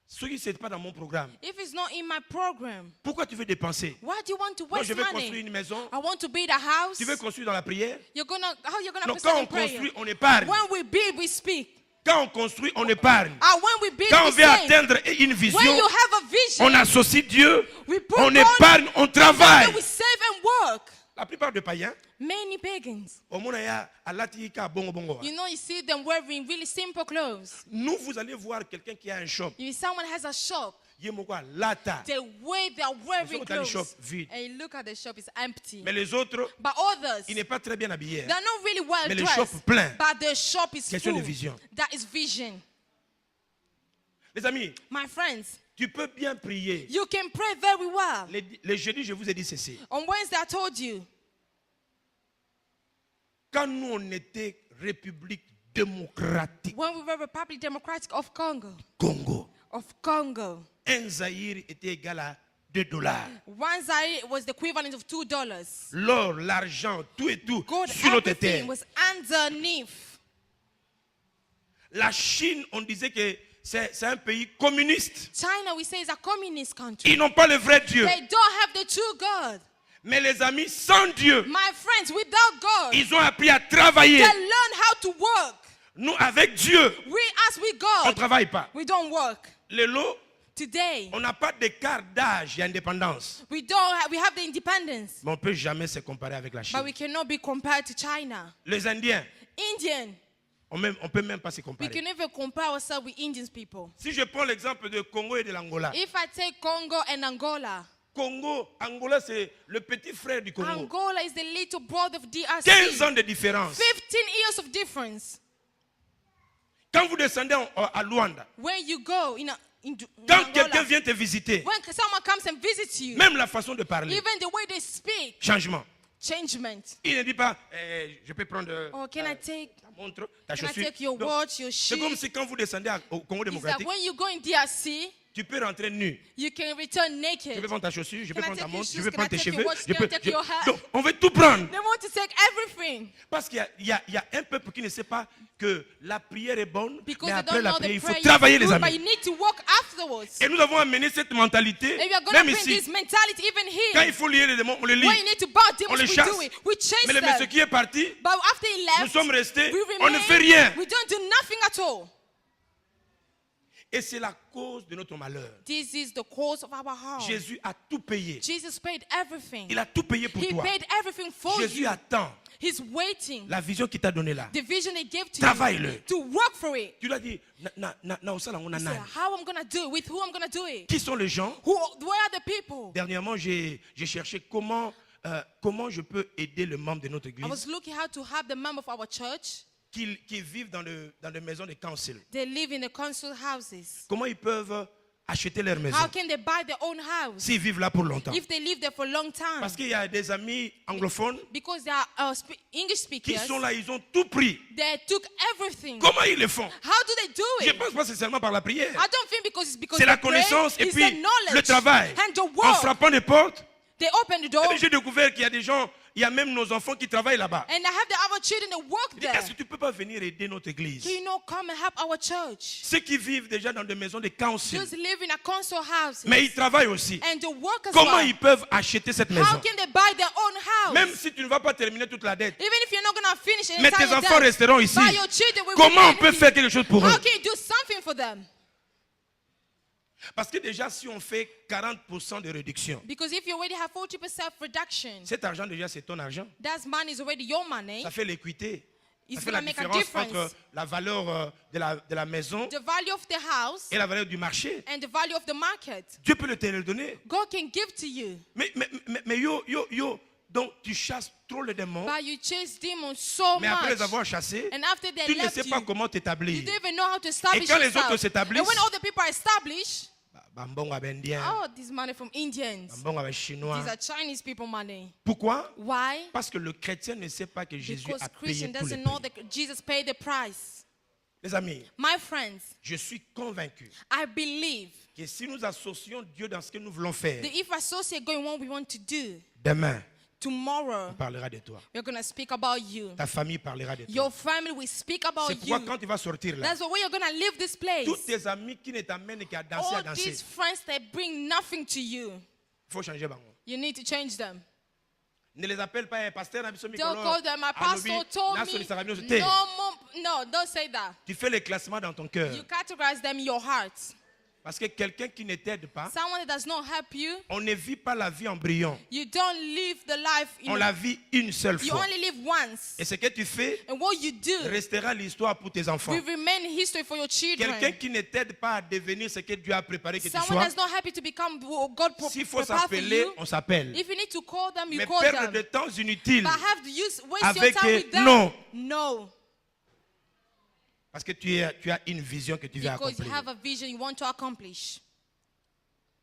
Ce qui c'est pas dans mon programme. if it's not in my program, Pourquoi tu veux dépenser? why do you want to Moi, waste je veux construire money? une maison. I want to build a house. Tu veux construire dans la prière? How you're gonna Donc proceed quand on in prayer? construit, on épargne. When we build, we speak. Quand on construit, on épargne. And when we build, Quand on we veut say. atteindre une vision, When you have a vision, on associe Dieu, we put on God, épargne, on travaille. we save and work. La plupart des païens, Many pagans, au monde, il y a alati ka bongo bongo. you know, you see them wearing really simple clothes. Nous, vous allez voir quelqu'un qui a un shop. If someone has a shop, Yé moko lata. the way they are wearing Ils sont dans le shop clothes, vide. and you look at the shop, it's empty. Mais les autres, But others, il n'est pas très bien habillé. they're not really well Mais le dressed. shop plein. But the shop is Question de full. vision. That is vision. Les amis, My friends, tu peux bien prier. you can pray very well. Les jeudis, je vous ai dit ceci. On Wednesday, I told you, Quand nous, on était République démocratique when we were Republic Democratic of Congo, Congo, un Zaïre était égal à $2. One zaire was the equivalent of $2. L'or, l'argent, tout et tout Gold, sur notre everything terre. was underneath. La Chine, on disait que c'est un pays communiste. China, we say, is a communist country. Ils n'ont pas le vrai Dieu. They don't have the true God. Mais les amis, sans Dieu, My friends, without God, ils ont appris à travailler. they learn how to work. Nous, avec Dieu, We, as we on ne God, travaille pas. we don't work. Le lot, Today, on n'a pas d'écart d'âge et indépendance. we have the independence, Mais on ne peut jamais se comparer avec la but Chine. we cannot be compared to China. Les Indiens, Indian, on ne peut même pas se we comparer. can never compare ourselves with Indian people. Si je prends l'exemple de Congo et de l'Angola. If I take Congo and Angola, Angola, c'est le petit frère du Congo. Angola is the little brother of 15 DRC. ans de différence. 15 years of difference. Quand vous descendez à Luanda, Where you go in quand Angola, quelqu'un vient te visiter, when someone comes and visits you, même la façon de parler, even the way they speak, changement. changement. Il ne dit pas, je peux prendre Oh, can I take? ta montre, ta Can I chaussure. take your Non. watch, your C'est comme shoe? si quand vous descendez au Congo Is that démocratique, when you go in DRC, tu peux rentrer nu. you can return Je naked. peux prendre ta chaussure, je peux Can I prendre ta take your montre, je shoes? peux Can I prendre tes take your cheveux. watch? Can I take your hat? Donc, on veut tout prendre. They want to take everything Parce qu'il y a un peuple qui ne sait pas que la prière est bonne, because mais they après don't la know prière, the il faut prayer travailler is les good, but amis. you need to work afterwards. Et nous avons amené cette mentalité, And we are going to même bring ici. this mentality even Quand here. il faut lier les démons, on les lit. When you need to bow On demons, les we chasse. do it. We chase Mais le monsieur them. qui est parti, But after he nous left, sommes restés, we on ne remain. fait rien. We don't do nothing at all. Et c'est la cause de notre malheur. This is the cause of our harm. Jésus a tout payé. Jesus paid everything. Il a tout payé pour He toi. paid everything for Jésus you. attend He's waiting. la vision qu'il t'a donnée là. The vision he gave to Travaille-le. you to work for it. Tu l'as dit, He said, how I'm going to do it, with who I'm going to do it. qui sont les gens? Where are the people? Dernièrement, j'ai cherché comment je peux aider le membre de notre I église was looking how to help the members of our church. qui vivent dans des maisons de council. They live in the council houses. Comment ils peuvent acheter leur maison How can they buy their own house s'ils vivent là pour longtemps? if they live there for a long time? Parce qu'il y a des amis anglophones Because they are English qui speakers. sont là, ils ont tout pris. They took everything. Comment ils le font? How do they do Je it? pense pas que c'est seulement par la prière. I don't think because it's because C'est la they pray, connaissance et it's puis the knowledge le travail. and the En work. frappant des portes, They open the door, j'ai découvert qu'il y a des gens, il y a même nos enfants qui travaillent là-bas. and I have the other children that work Il dit, there. est-ce que tu peux pas venir aider notre église? Can you not come and help our church? Ceux qui vivent déjà dans des maisons de council, Just live in a council house. mais ils travaillent aussi. And the work as Comment well. ils peuvent acheter cette How maison? can they buy their own house? Même si tu ne vas pas terminer toute la dette, Even if you're not going to finish an mais tes entire enfants debt, resteront ici. but your children will Comment on remain peut here. faire quelque chose pour eux? How can you do something for them? Parce que déjà, si on fait 40% de réduction, Because if you already have 40% reduction, cet argent déjà, c'est ton argent. that money is already your money. Ça fait l'équité. It's Ça fait la gonna make a différence difference. entre la valeur de la maison The value of the house et la valeur du marché. and the value of the market. Dieu peut te le donner. God can give to you. Mais donc tu chasses trop les démons, But you chase demons so mais après much. les avoir chassés, And after they tu ne left sais pas you, comment you t'établir. don't even know how to establish Et quand les yourself. autres s'établissent, And when all the people are established, Bambongo abendien, oh, this money from Indians. bambongo avec chinois. These are Chinese people money. Pourquoi? Why? Parce que le chrétien ne sait pas que Jésus Because a payé Christian tous les doesn't know prix. that Jesus paid the price. Les amis, My friends, je suis convaincu I believe que si nous associons Dieu dans ce que nous voulons faire, that if associate going what we want to do, demain, tomorrow on parlera de toi. we're going to speak about you. Ta famille parlera de toi. Your family will speak about C'est pourquoi you. quand tu vas sortir là, That's the way you're going to leave this place. tous tes amis qui ne t'amènent qu'à danser, à All danser, these friends that bring nothing to you, il faut changer bango. you need to change them. Ne les appelle pas un pasteur, un Don't call them. My pastor told me. No, don't say that. Tu fais les classements dans ton cœur. You categorize them in your heart. Parce que quelqu'un qui ne t'aide pas, Someone that does not help you, on ne vit pas la vie en brillant. you don't live the life On la vit une seule you fois. only live once. Et ce que tu fais And what you do restera l'histoire pour tes enfants. will remain history for your children. Quelqu'un qui ne t'aide pas à devenir ce que Dieu a préparé que tu Someone sois, that's not happy to become what God s'il faut prepared for s'appeler, you. on s'appelle. If you need to call them, you Mais call perdre de them. temps inutile But have to waste avec your time with them. non. No. Parce que tu as une vision que tu veux Because you accomplir. have a vision you want to accomplish.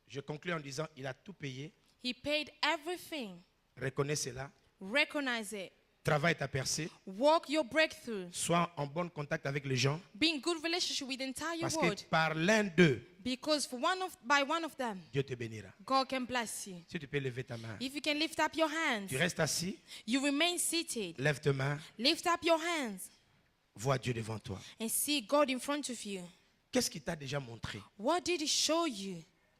Je conclue en disant, il a tout payé. He paid everything. Reconnais cela. Recognize it. Travaille ta percée. Walk your breakthrough. Sois en bon contact avec les gens. Be in good relationship with the entire Parce world. que par l'un d'eux, Because by one of them, Dieu te bénira. God can bless you. Si tu peux lever ta main. If you can lift up your hands, Tu restes assis. you remain seated. Lève tes mains. Lift up your hands Vois Dieu devant toi. and see God in front of you. Qu'est-ce qu'il t'a déjà montré? What did He show you?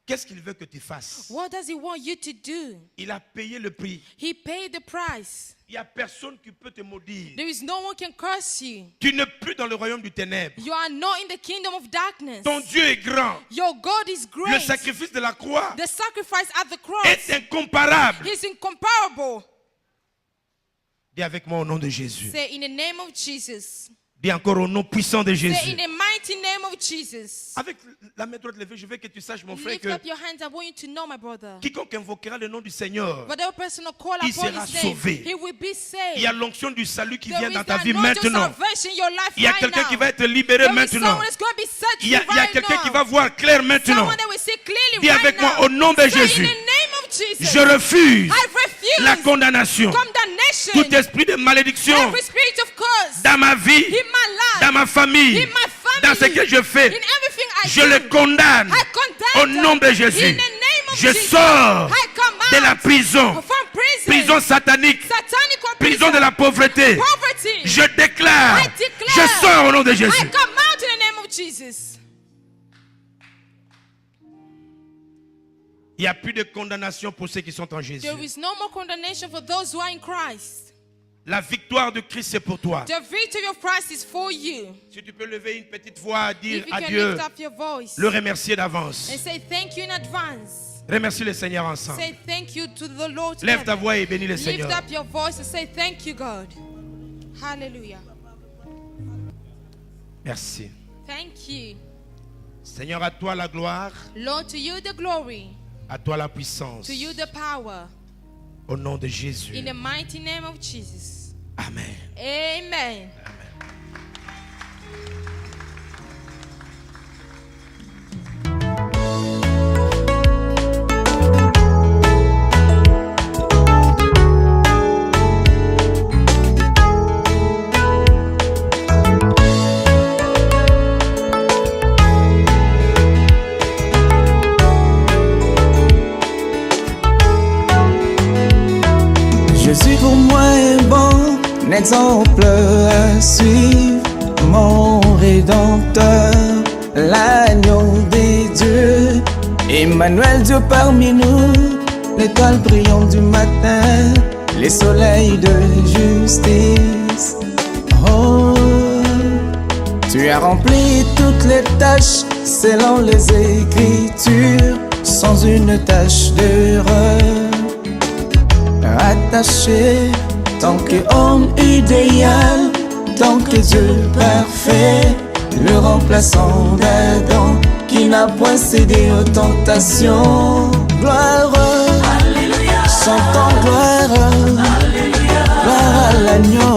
Qu'est-ce qu'il veut que tu fasses? What does He want you to do? Il a payé le prix. He paid the price. Il n'y a personne qui peut te maudire. There is no one can curse you. Tu n'es plus dans le royaume du ténèbre. You are not in the kingdom of darkness. Ton Dieu est grand. Your God is Le great. sacrifice de la croix The sacrifice at the cross est incomparable. is incomparable. Dis avec moi au nom de Jésus. Say in the name of Jesus. Dis encore au nom puissant de Say in Jésus. the mighty name of Jesus. Avec la main droite levée, je veux que tu saches, mon frère, Lift que up your hands. I want you to know, my brother. quiconque invoquera le nom du Seigneur, Whatever person will call il upon sera His name, sauvé. he will be saved. il y a l'onction du salut qui There vient is dans ta the vie anointing of maintenant. salvation in your life Il y a right quelqu'un now. qui va être libéré There is maintenant. someone that's going to be set Il y a free right quelqu'un now. qui va voir clair maintenant. Someone that will see clearly Dis right avec moi now. au nom de Say Jésus. in the name of Jesus. Je refuse I refuse la condamnation. condemnation. Tout esprit de malédiction Every spirit of curse dans ma vie, in my life, dans ma famille, in my family, dans ce que je in fais, everything I je do. le condamne I condemn au nom de them. Jésus. In the name of Je Jesus. sors I come out de la prison, from prison, prison satanique, satanic prison de la pauvreté. poverty. Je déclare, I declare. je sors au nom de Jésus. I come out in the name of Jesus. Il n'y a plus de condamnation pour ceux qui sont en Jésus. There is no more condemnation for those who are in Christ. La victoire de Christ c'est pour toi. The victory of Christ is for you. Si tu peux lever une petite voix à dire If you à can Dieu, lift up your voice le remercier d'avance. and say thank you in advance. Remercie le Seigneur ensemble. Say thank you to the Lord Lève ta together. voix et bénis le Lift Seigneur. up your voice and say thank you, God. Hallelujah. Merci. Thank you. Seigneur, à toi la gloire, Lord, to you the glory, à toi la puissance. to you the power. Au nom de Jésus. In the mighty name of Jesus. Amen. Amen. Jésus pour moi est bon, un exemple à suivre, mon Rédempteur, l'agneau des dieux, Emmanuel Dieu parmi nous, l'étoile brillante du matin, les soleils de justice. Oh, tu as rempli toutes les tâches selon les Écritures, sans une tache d'erreur. Attaché, tant que homme idéal, tant que Dieu parfait, le remplaçant d'Adam, qui n'a point cédé aux tentations. Gloire, alléluia, chantons gloire, alléluia, gloire à l'agneau.